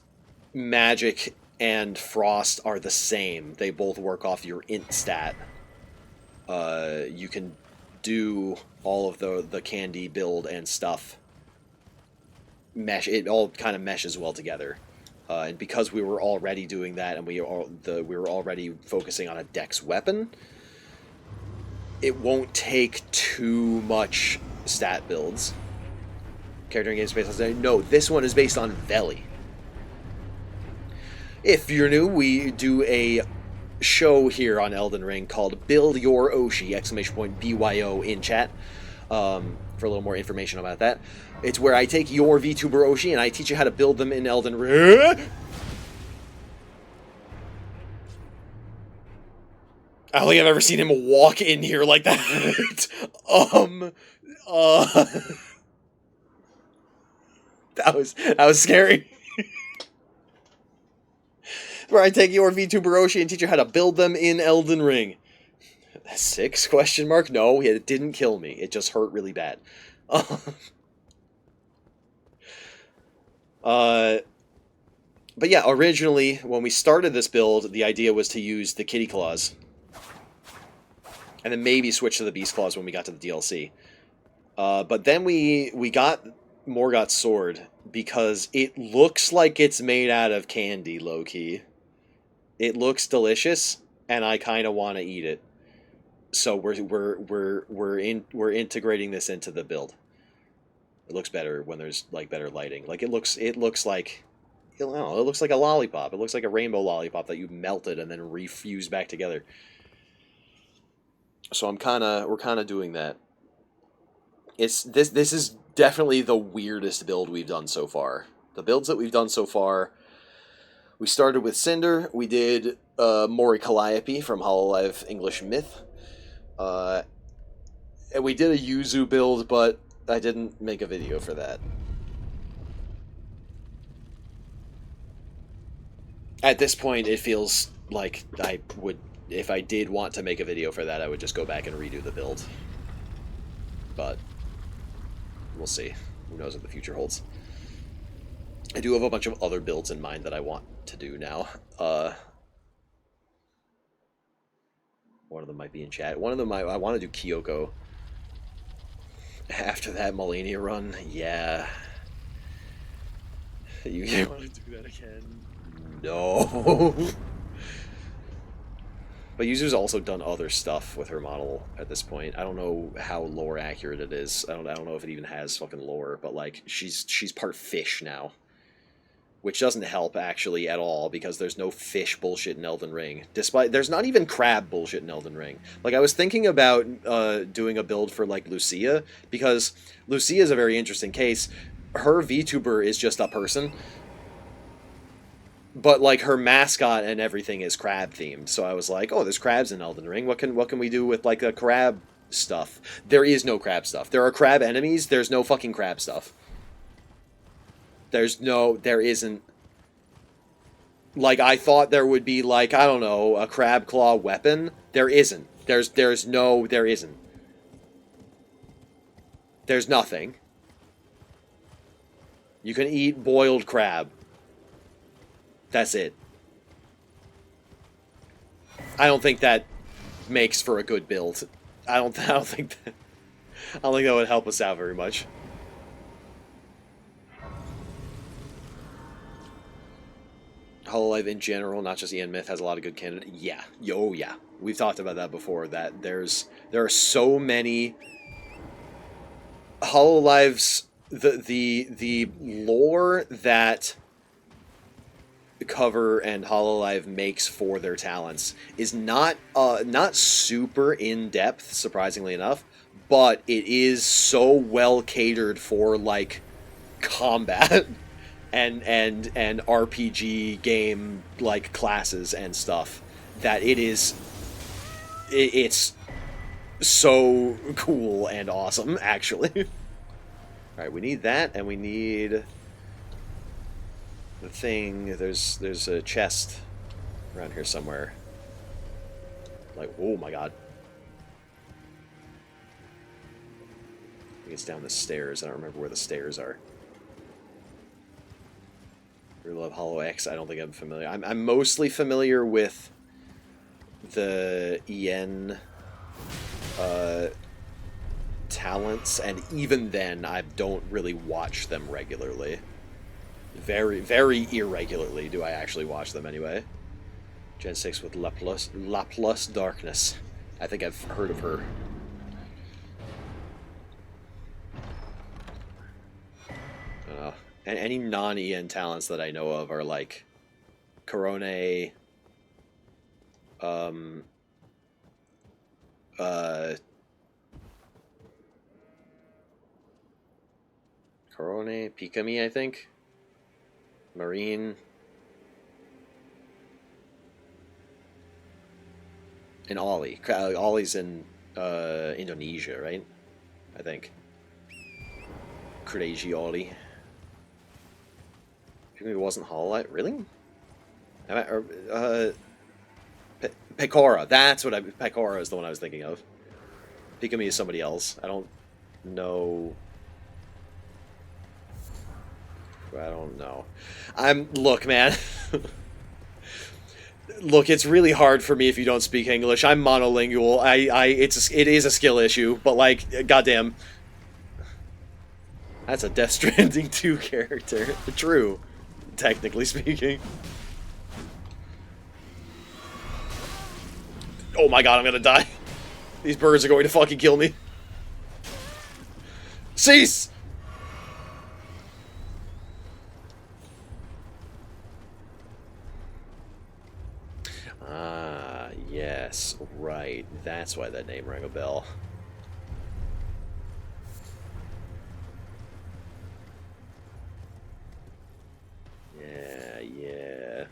magic and frost are the same. They both work off your int stat. You can do all of the candy build and stuff. It all kind of meshes well together. And because we were already doing that, and we were already focusing on a dex weapon, it won't take too much stat builds. Character in game is based on... No, this one is based on Veli. If you're new, we do a show here on Elden Ring called Build Your Oshi, !BYO in chat, for a little more information about that. It's where I take your VTuber Oshi and I teach you how to build them in Elden Ring. I don't think I've ever seen him walk in here like that. That was scary. Where I take your VTuber Oshi and teach you how to build them in Elden Ring. 6? ? No, it didn't kill me. It just hurt really bad. But yeah, originally, when we started this build, the idea was to use the Kitty Claws. And then maybe switch to the Beast Claws when we got to the DLC. But then we got Morgoth's Sword, because it looks like it's made out of candy, low-key. It looks delicious, and I kind of want to eat it. So we're integrating this into the build. It looks better when there's like better lighting. Like it looks like, I don't know, it looks like a lollipop. It looks like a rainbow lollipop that you melted and then refused back together. So we're kind of doing that. This is definitely the weirdest build we've done so far. The builds that we've done so far, we started with Cinder. We did Mori Calliope from Hololive English Myth. And we did a Yuzu build, but I didn't make a video for that. At this point, it feels like I would, if I did want to make a video for that, I would just go back and redo the build. But we'll see. Who knows what the future holds. I do have a bunch of other builds in mind that I want to do now. One of them might be in chat. One of them, I want to do Kyoko. After that Melania run, yeah. You want to do that again? No. But Yuzu's also done other stuff with her model at this point. I don't know how lore accurate it is. I don't know if it even has fucking lore, but like she's part fish now. Which doesn't help actually at all because there's no fish bullshit in Elden Ring. Despite there's not even crab bullshit in Elden Ring. Like I was thinking about doing a build for like Lucia because Lucia is a very interesting case. Her VTuber is just a person. But like her mascot and everything is crab themed, so I was like, "Oh, there's crabs in Elden Ring. What can we do with like a crab stuff?" There is no crab stuff. There are crab enemies. There's no fucking crab stuff. There isn't. Like I thought there would be like I don't know a crab claw weapon. There isn't. There isn't. There's nothing. You can eat boiled crab. That's it. I don't think that makes for a good build. I don't think that would help us out very much. Hololive in general, not just Ian Myth, has a lot of good candidates. Yeah. Yeah. We've talked about that before, that there are so many Hololives, the lore that Cover and Hololive makes for their talents is not super in depth, surprisingly enough, but it is so well catered for like combat and RPG game like classes and stuff that it's so cool and awesome actually. All right, we need that, and we need the thing. There's a chest around here somewhere. Like, oh my god. I think it's down the stairs. I don't remember where the stairs are. We love Hollow X. I don't think I'm familiar. I'm mostly familiar with the EN talents, and even then, I don't really watch them regularly. Very, very irregularly do I actually watch them anyway. Gen 6 with Laplace Darkness. I think I've heard of her. I don't know. And any non-EN talents that I know of are like Corone, Corone, Pikami, I think. Marine. And Ollie. Ollie's in Indonesia, right? I think. Crazy Ollie. It wasn't Hololive. Really? Pecora. That's what Pecora is the one I was thinking of. Pikami is somebody else. I don't know. Look, man. Look, it's really hard for me if you don't speak English. I'm monolingual. It is a skill issue, but like, goddamn. That's a Death Stranding 2 character. True, technically speaking. Oh my god, I'm gonna die. These birds are going to fucking kill me. Cease! Ah, yes, right. That's why that name rang a bell. Yeah.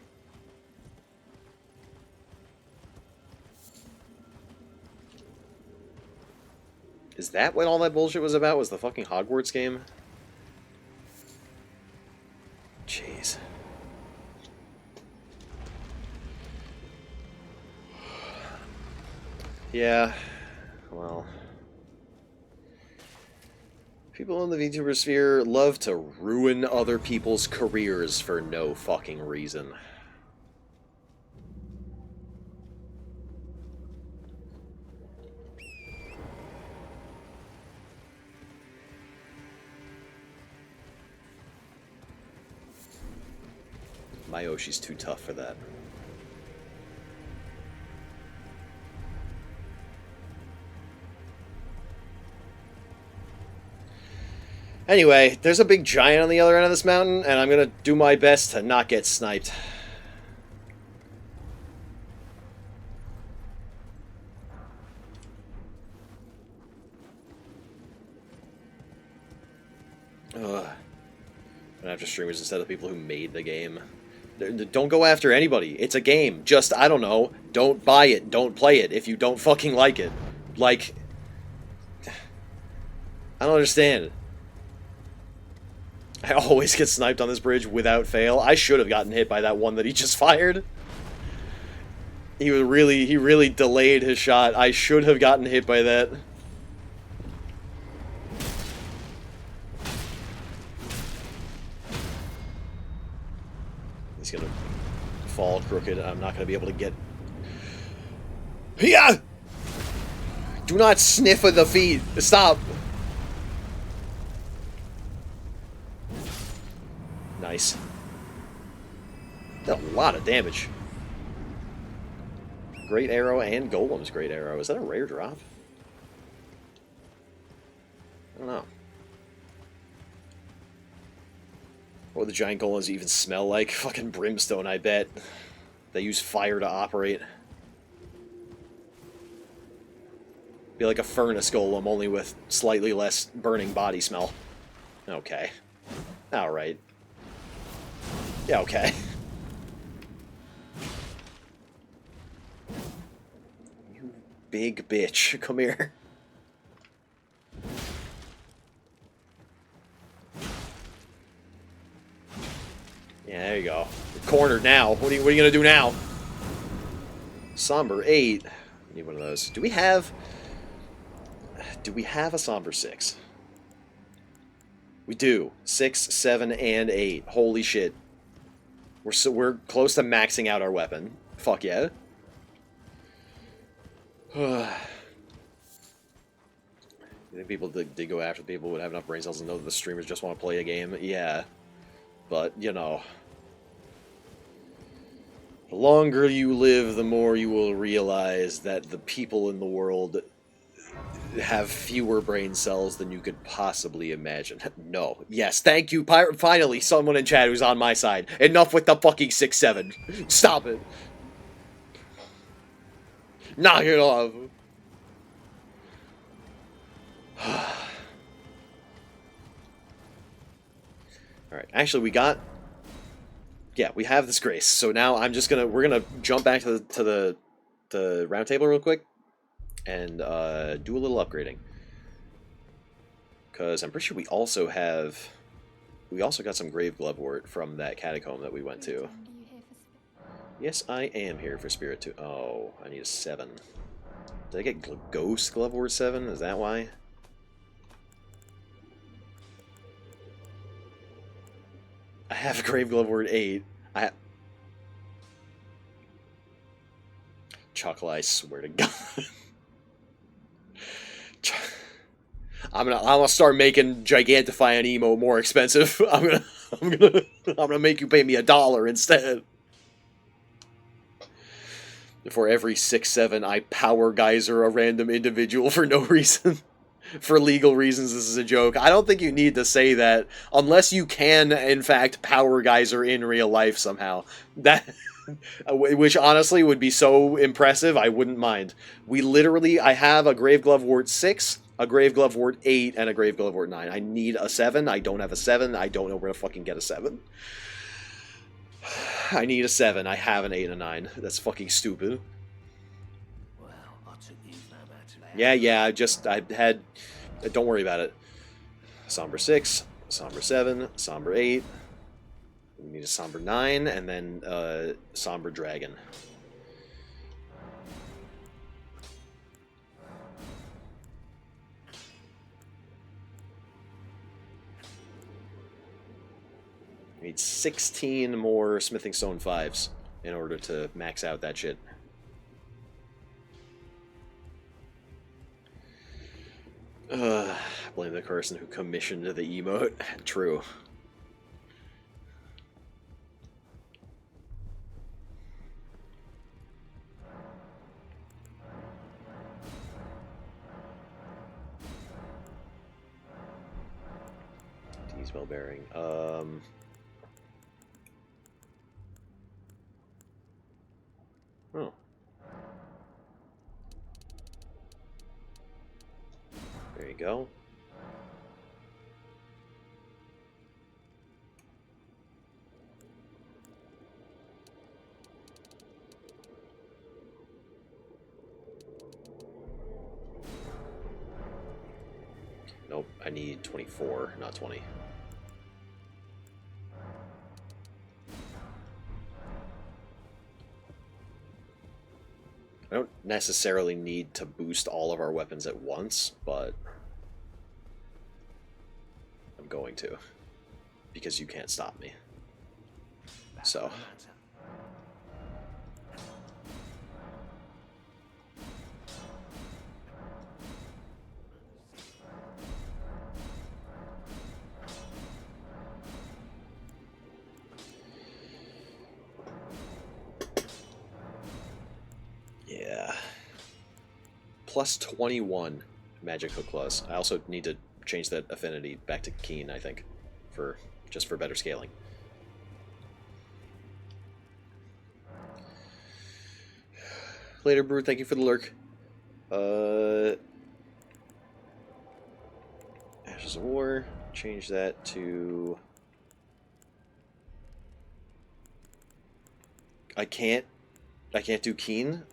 Is that what all that bullshit was about? Was the fucking Hogwarts game? Jeez. Yeah, well... People in the VTuber sphere love to ruin other people's careers for no fucking reason. My Oshi's too tough for that. Anyway, there's a big giant on the other end of this mountain, and I'm gonna do my best to not get sniped. Ugh. I'm after streamers instead of people who made the game. Don't go after anybody. It's a game. Just, I don't know, don't buy it. Don't play it if you don't fucking like it. Like, I don't understand. I always get sniped on this bridge without fail. I should have gotten hit by that one that he just fired. He really delayed his shot. I should have gotten hit by that. He's gonna fall crooked. I'm not gonna be able to get. Yeah! Do not sniff at the feet. Stop. Nice. Did a lot of damage. Great arrow and Golem's great arrow. Is that a rare drop? I don't know. What would the giant golems even smell like? Fucking brimstone, I bet. They use fire to operate. Be like a furnace golem, only with slightly less burning body smell. Okay. Alright. Yeah, okay. You big bitch. Come here. Yeah, there you go. You're cornered now. What are you gonna do now? Somber 8. Need one of those. Do we have a Somber 6? We do. 6, 7, and 8. Holy shit. We're close to maxing out our weapon. Fuck yeah. You think people did go after people would have enough brain cells and know that the streamers just want to play a game? Yeah. But, you know. The longer you live, the more you will realize that the people in the world have fewer brain cells than you could possibly imagine. No. Yes, thank you. Finally, someone in chat who's on my side. Enough with the fucking 6-7. Stop it. Knock it off. Alright, actually we got... Yeah, we have this grace. So now we're gonna jump back to the round table real quick. And do a little upgrading. Because I'm pretty sure we also got some grave glovewort from that catacomb that we went to. Yes, I am here for Spirit 2. Oh, I need a 7. Did I get Ghost Glovewort 7? Is that why? I have Grave Glovewort 8. Chuckle, I swear to God. I'm gonna start making Gigantifying Emo more expensive. I'm gonna make you pay me $1 instead. For every 6-7, I power geyser a random individual for no reason. For legal reasons, this is a joke. I don't think you need to say that unless you can, in fact, power geyser in real life somehow. That, which honestly would be so impressive, I wouldn't mind. I have a Grave Glovewort 6, a Grave Glovewort 8, and a Grave Glovewort 9. I need a 7. I don't have a 7. I don't know where to fucking get a 7. I need a 7. I have an 8 and a 9. That's fucking stupid. Yeah, I had... Don't worry about it. Somber 6, Somber 7, Somber 8. We need a Somber 9, and then Somber Dragon. We need 16 more Smithing Stone 5s in order to max out that shit. Blame the person who commissioned the emote. True. Bell bearing. Oh. There you go. Nope, I need 24, not 20. I don't necessarily need to boost all of our weapons at once, but I'm going to, because you can't stop me. So. Yeah. Plus 21 magic hook claws. I also need to change that affinity back to keen, I think, just for better scaling. Later, Brew, thank you for the lurk. Ashes of War. Change that to... I can't do keen.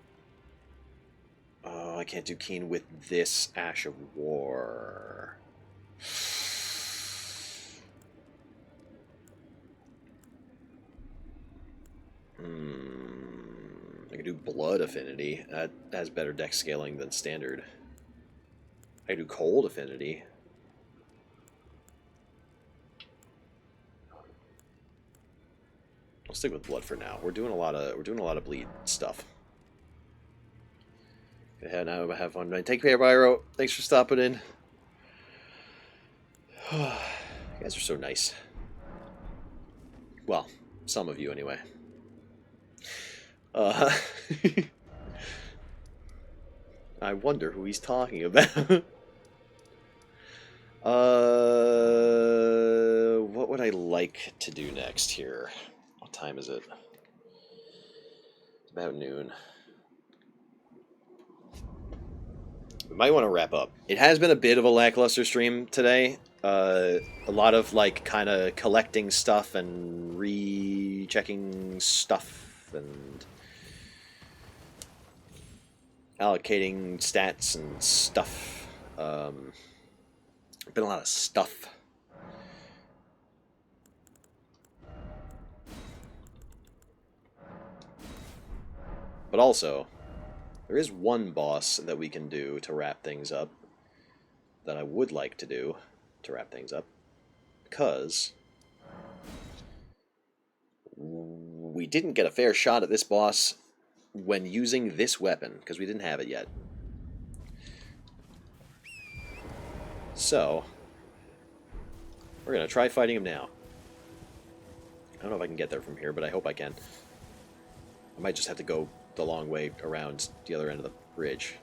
Oh, I can't do keen with this Ash of War. I can do Blood Affinity. That has better dex scaling than standard. I can do Cold Affinity. I'll stick with Blood for now. We're doing a lot of bleed stuff. Go ahead now, have fun. Take care, Byro. Thanks for stopping in. You guys are so nice. Well, some of you anyway. I wonder who he's talking about. What would I like to do next here? What time is it? It's about noon. We might want to wrap up. It has been a bit of a lackluster stream today. A lot of like kind of collecting stuff and rechecking stuff and allocating stats and stuff. Been a lot of stuff. But also, there is one boss that we can do to wrap things up that I would like to do to wrap things up, because we didn't get a fair shot at this boss when using this weapon, because we didn't have it yet. So, we're going to try fighting him now. I don't know if I can get there from here, but I hope I can. I might just have to go the long way around the other end of the bridge.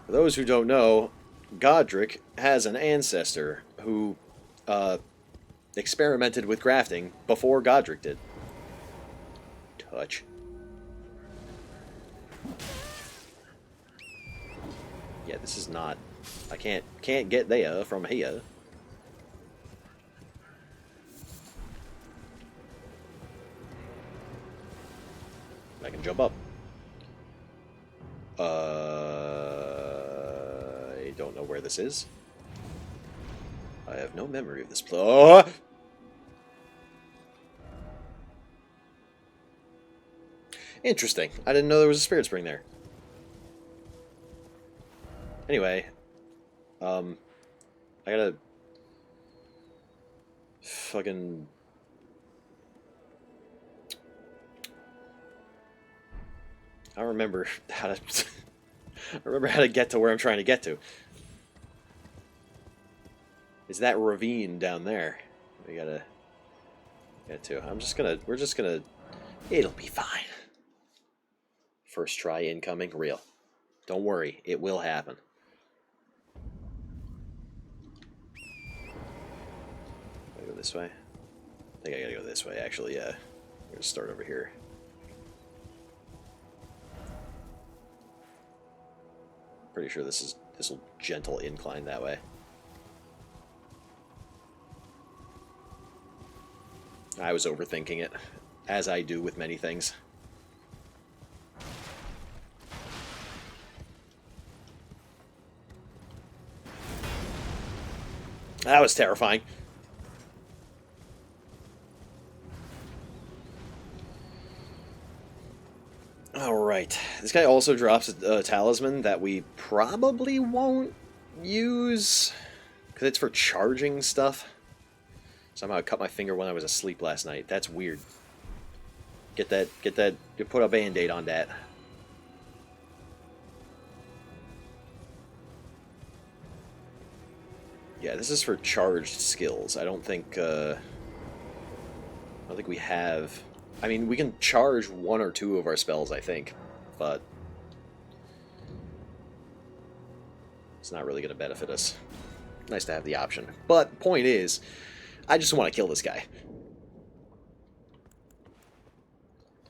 For those who don't know, Godric has an ancestor who experimented with grafting before Godric did. Touch. Yeah, this is not... I can't get there from here. I can jump up. I don't know where this is. I have no memory of this place. Oh! Interesting. I didn't know there was a spirit spring there. Anyway, I gotta fucking... I don't remember how to... I remember how to get to where I'm trying to get to. Is that ravine down there? We gotta get to. We're just gonna... It'll be fine. First try incoming, real. Don't worry, it will happen. this way? I think I gotta go this way, actually, yeah. I'm gonna start over here. Pretty sure this will gentle incline that way. I was overthinking it, as I do with many things. That was terrifying. Alright. This guy also drops a talisman that we probably won't use, because it's for charging stuff. Somehow I cut my finger when I was asleep last night. That's weird. Get that, you put a band-aid on that. Yeah, this is for charged skills. I don't think we have... I mean, we can charge one or two of our spells, I think, but it's not really going to benefit us. Nice to have the option. But, point is, I just want to kill this guy.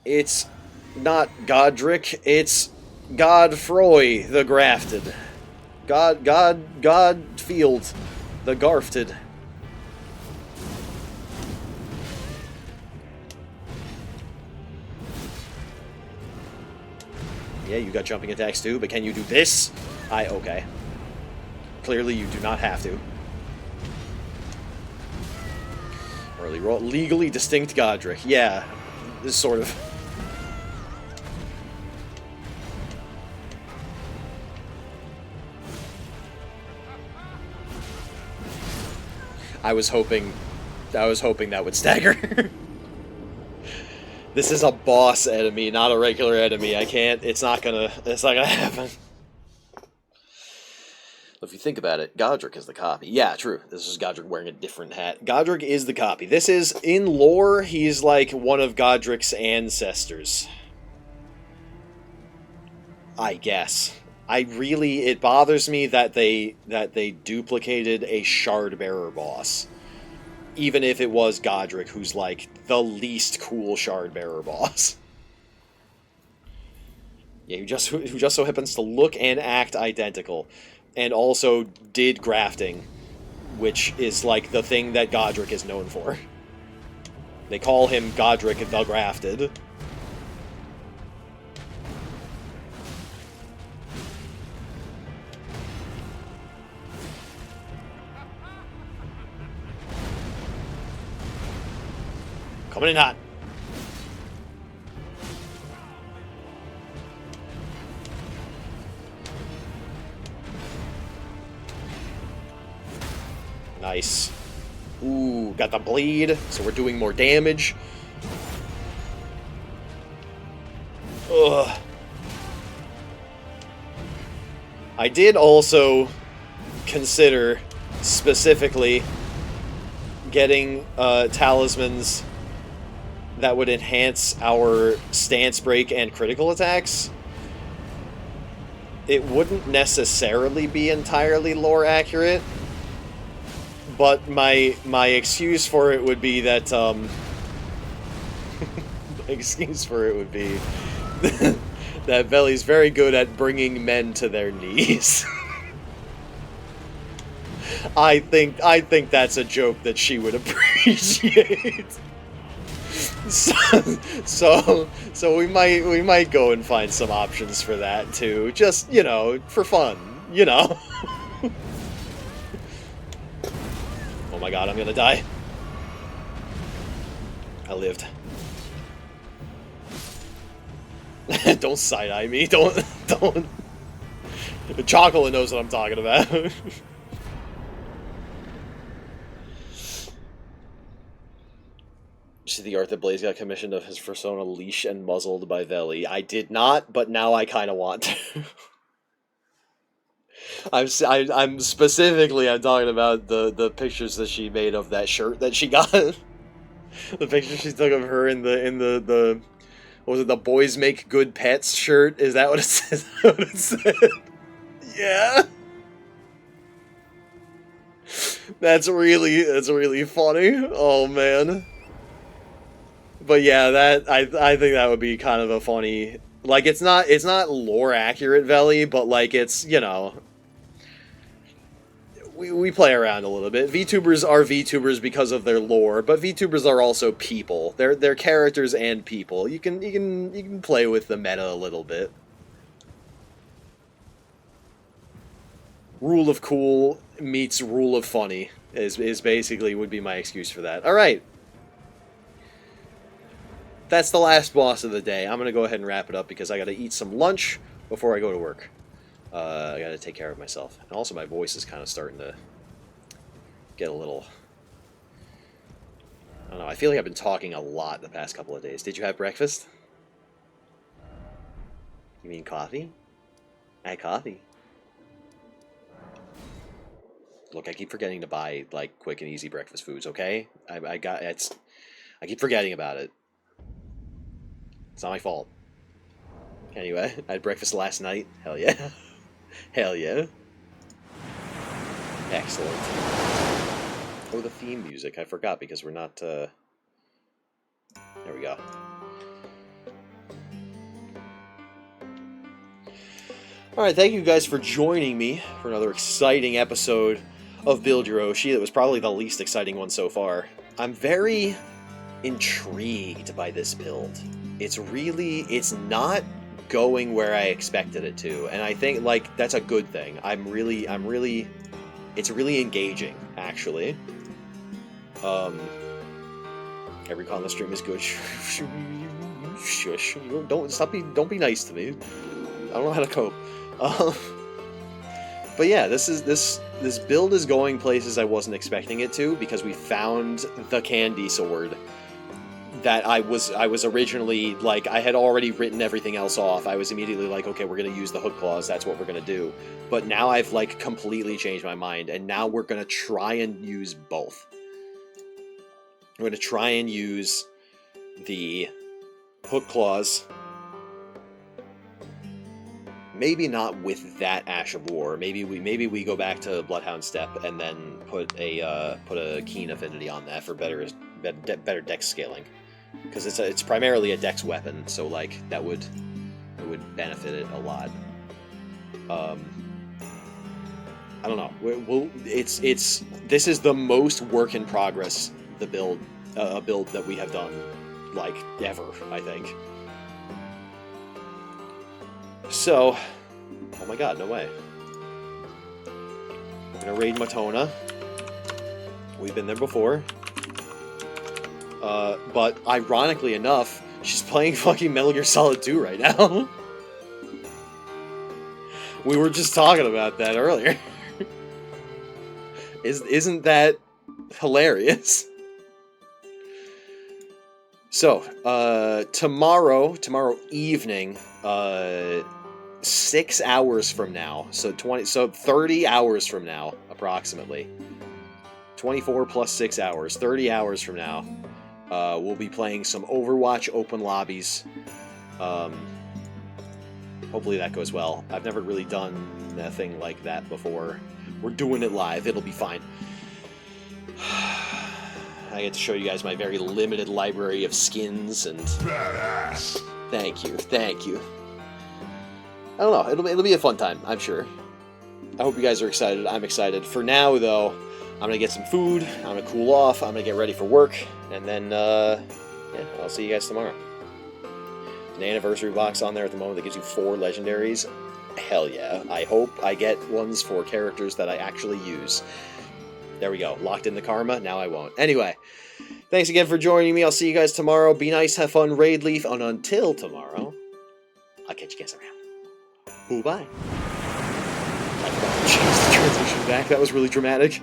It's not Godric, it's Godfroy the Grafted. Godfield the Garfted. Yeah, you got jumping attacks too, but can you do this? Okay. Clearly you do not have to. Early roll. Legally distinct Godric. Yeah, this sort of... I was hoping that would stagger. This is a boss enemy, not a regular enemy. I can't. It's not gonna happen. If you think about it, Godric is the copy. Yeah, true. This is Godric wearing a different hat. Godric is the copy. This is, in lore, he's like one of Godric's ancestors. I guess. It bothers me that they duplicated a Shardbearer boss. Even if it was Godric, who's like the least cool Shardbearer boss. Yeah, who just so happens to look and act identical. And also did grafting, which is like the thing that Godric is known for. They call him Godric the Grafted. Coming in hot. Nice. Ooh, got the bleed, so we're doing more damage. Ugh. I did also consider specifically getting talismans that would enhance our stance break and critical attacks. It wouldn't necessarily be entirely lore accurate, but my excuse for it would be that that Veli's very good at bringing men to their knees. I think that's a joke that she would appreciate. So we might go and find some options for that too. Just, you know, for fun, you know. Oh my god, I'm gonna die. I lived. Don't side-eye me. Don't. Chocolate knows what I'm talking about. See the art that Blaze got commissioned of his persona leash and muzzled by Veli. I did not, but now I kind of want to. I'm talking about the pictures that she made of that shirt that she got. The picture she took of her in the what was it, the Boys Make Good Pets shirt? Is that what it says? Is that what it said? Yeah. That's really funny. Oh man. But yeah, I think that would be kind of a funny, like, it's not lore accurate, Veli, but like it's, you know, we play around a little bit. VTubers are VTubers because of their lore, but VTubers are also people. They're characters and people. You can play with the meta a little bit. Rule of cool meets rule of funny is basically would be my excuse for that. All right. That's the last boss of the day. I'm going to go ahead and wrap it up because I got to eat some lunch before I go to work. I got to take care of myself. And also my voice is kind of starting to get a little... I don't know, I feel like I've been talking a lot the past couple of days. Did you have breakfast? You mean coffee? I had coffee. Look, I keep forgetting to buy, like, quick and easy breakfast foods, okay? I keep forgetting about it. It's not my fault. Anyway, I had breakfast last night. Hell yeah. Hell yeah. Excellent. Oh, the theme music. I forgot because we're not, There we go. Alright, thank you guys for joining me for another exciting episode of Build Your Oshi. That was probably the least exciting one so far. I'm very intrigued by this build. It's not going where I expected it to, and I think, like, that's a good thing. It's really engaging, actually. Every con on the stream is good. Shush. Don't be nice to me. I don't know how to cope. But yeah, this build is going places I wasn't expecting it to, because we found the candy sword that I was originally, like, I had already written everything else off. I was immediately like, okay, we're going to use the hook claws, that's what we're going to do. But now I've, like, completely changed my mind, and now we're going to try and use both. We're going to try and use the hook claws. Maybe not with that Ash of War. Maybe we go back to Bloodhound Step and then put a Keen Affinity on that for better dex scaling. Because it's primarily a dex weapon, so like it would benefit it a lot. I don't know. This is the most work in progress build that we have done, like, ever, I think. So, oh my god, no way. We're gonna raid Matona. We've been there before. But ironically enough, she's playing fucking Metal Gear Solid 2 right now. We were just talking about that earlier. Isn't that hilarious? So, tomorrow evening, 6 hours from now, so 30 hours from now, approximately. 24 plus 6 hours, 30 hours from now, we'll be playing some Overwatch open lobbies. Hopefully that goes well. I've never really done nothing like that before. We're doing it live. It'll be fine. I get to show you guys my very limited library of skins and... Badass! Thank you. I don't know. It'll be a fun time, I'm sure. I hope you guys are excited. I'm excited. For now, though, I'm gonna get some food. I'm gonna cool off. I'm gonna get ready for work. And then, yeah, I'll see you guys tomorrow. An anniversary box on there at the moment that gives you 4 legendaries. Hell yeah. I hope I get ones for characters that I actually use. There we go. Locked in the karma. Now I won't. Anyway, thanks again for joining me. I'll see you guys tomorrow. Be nice, have fun, raid Leaf, and until tomorrow, I'll catch you guys around. Bye-bye. I forgot to change the transition back. That was really dramatic.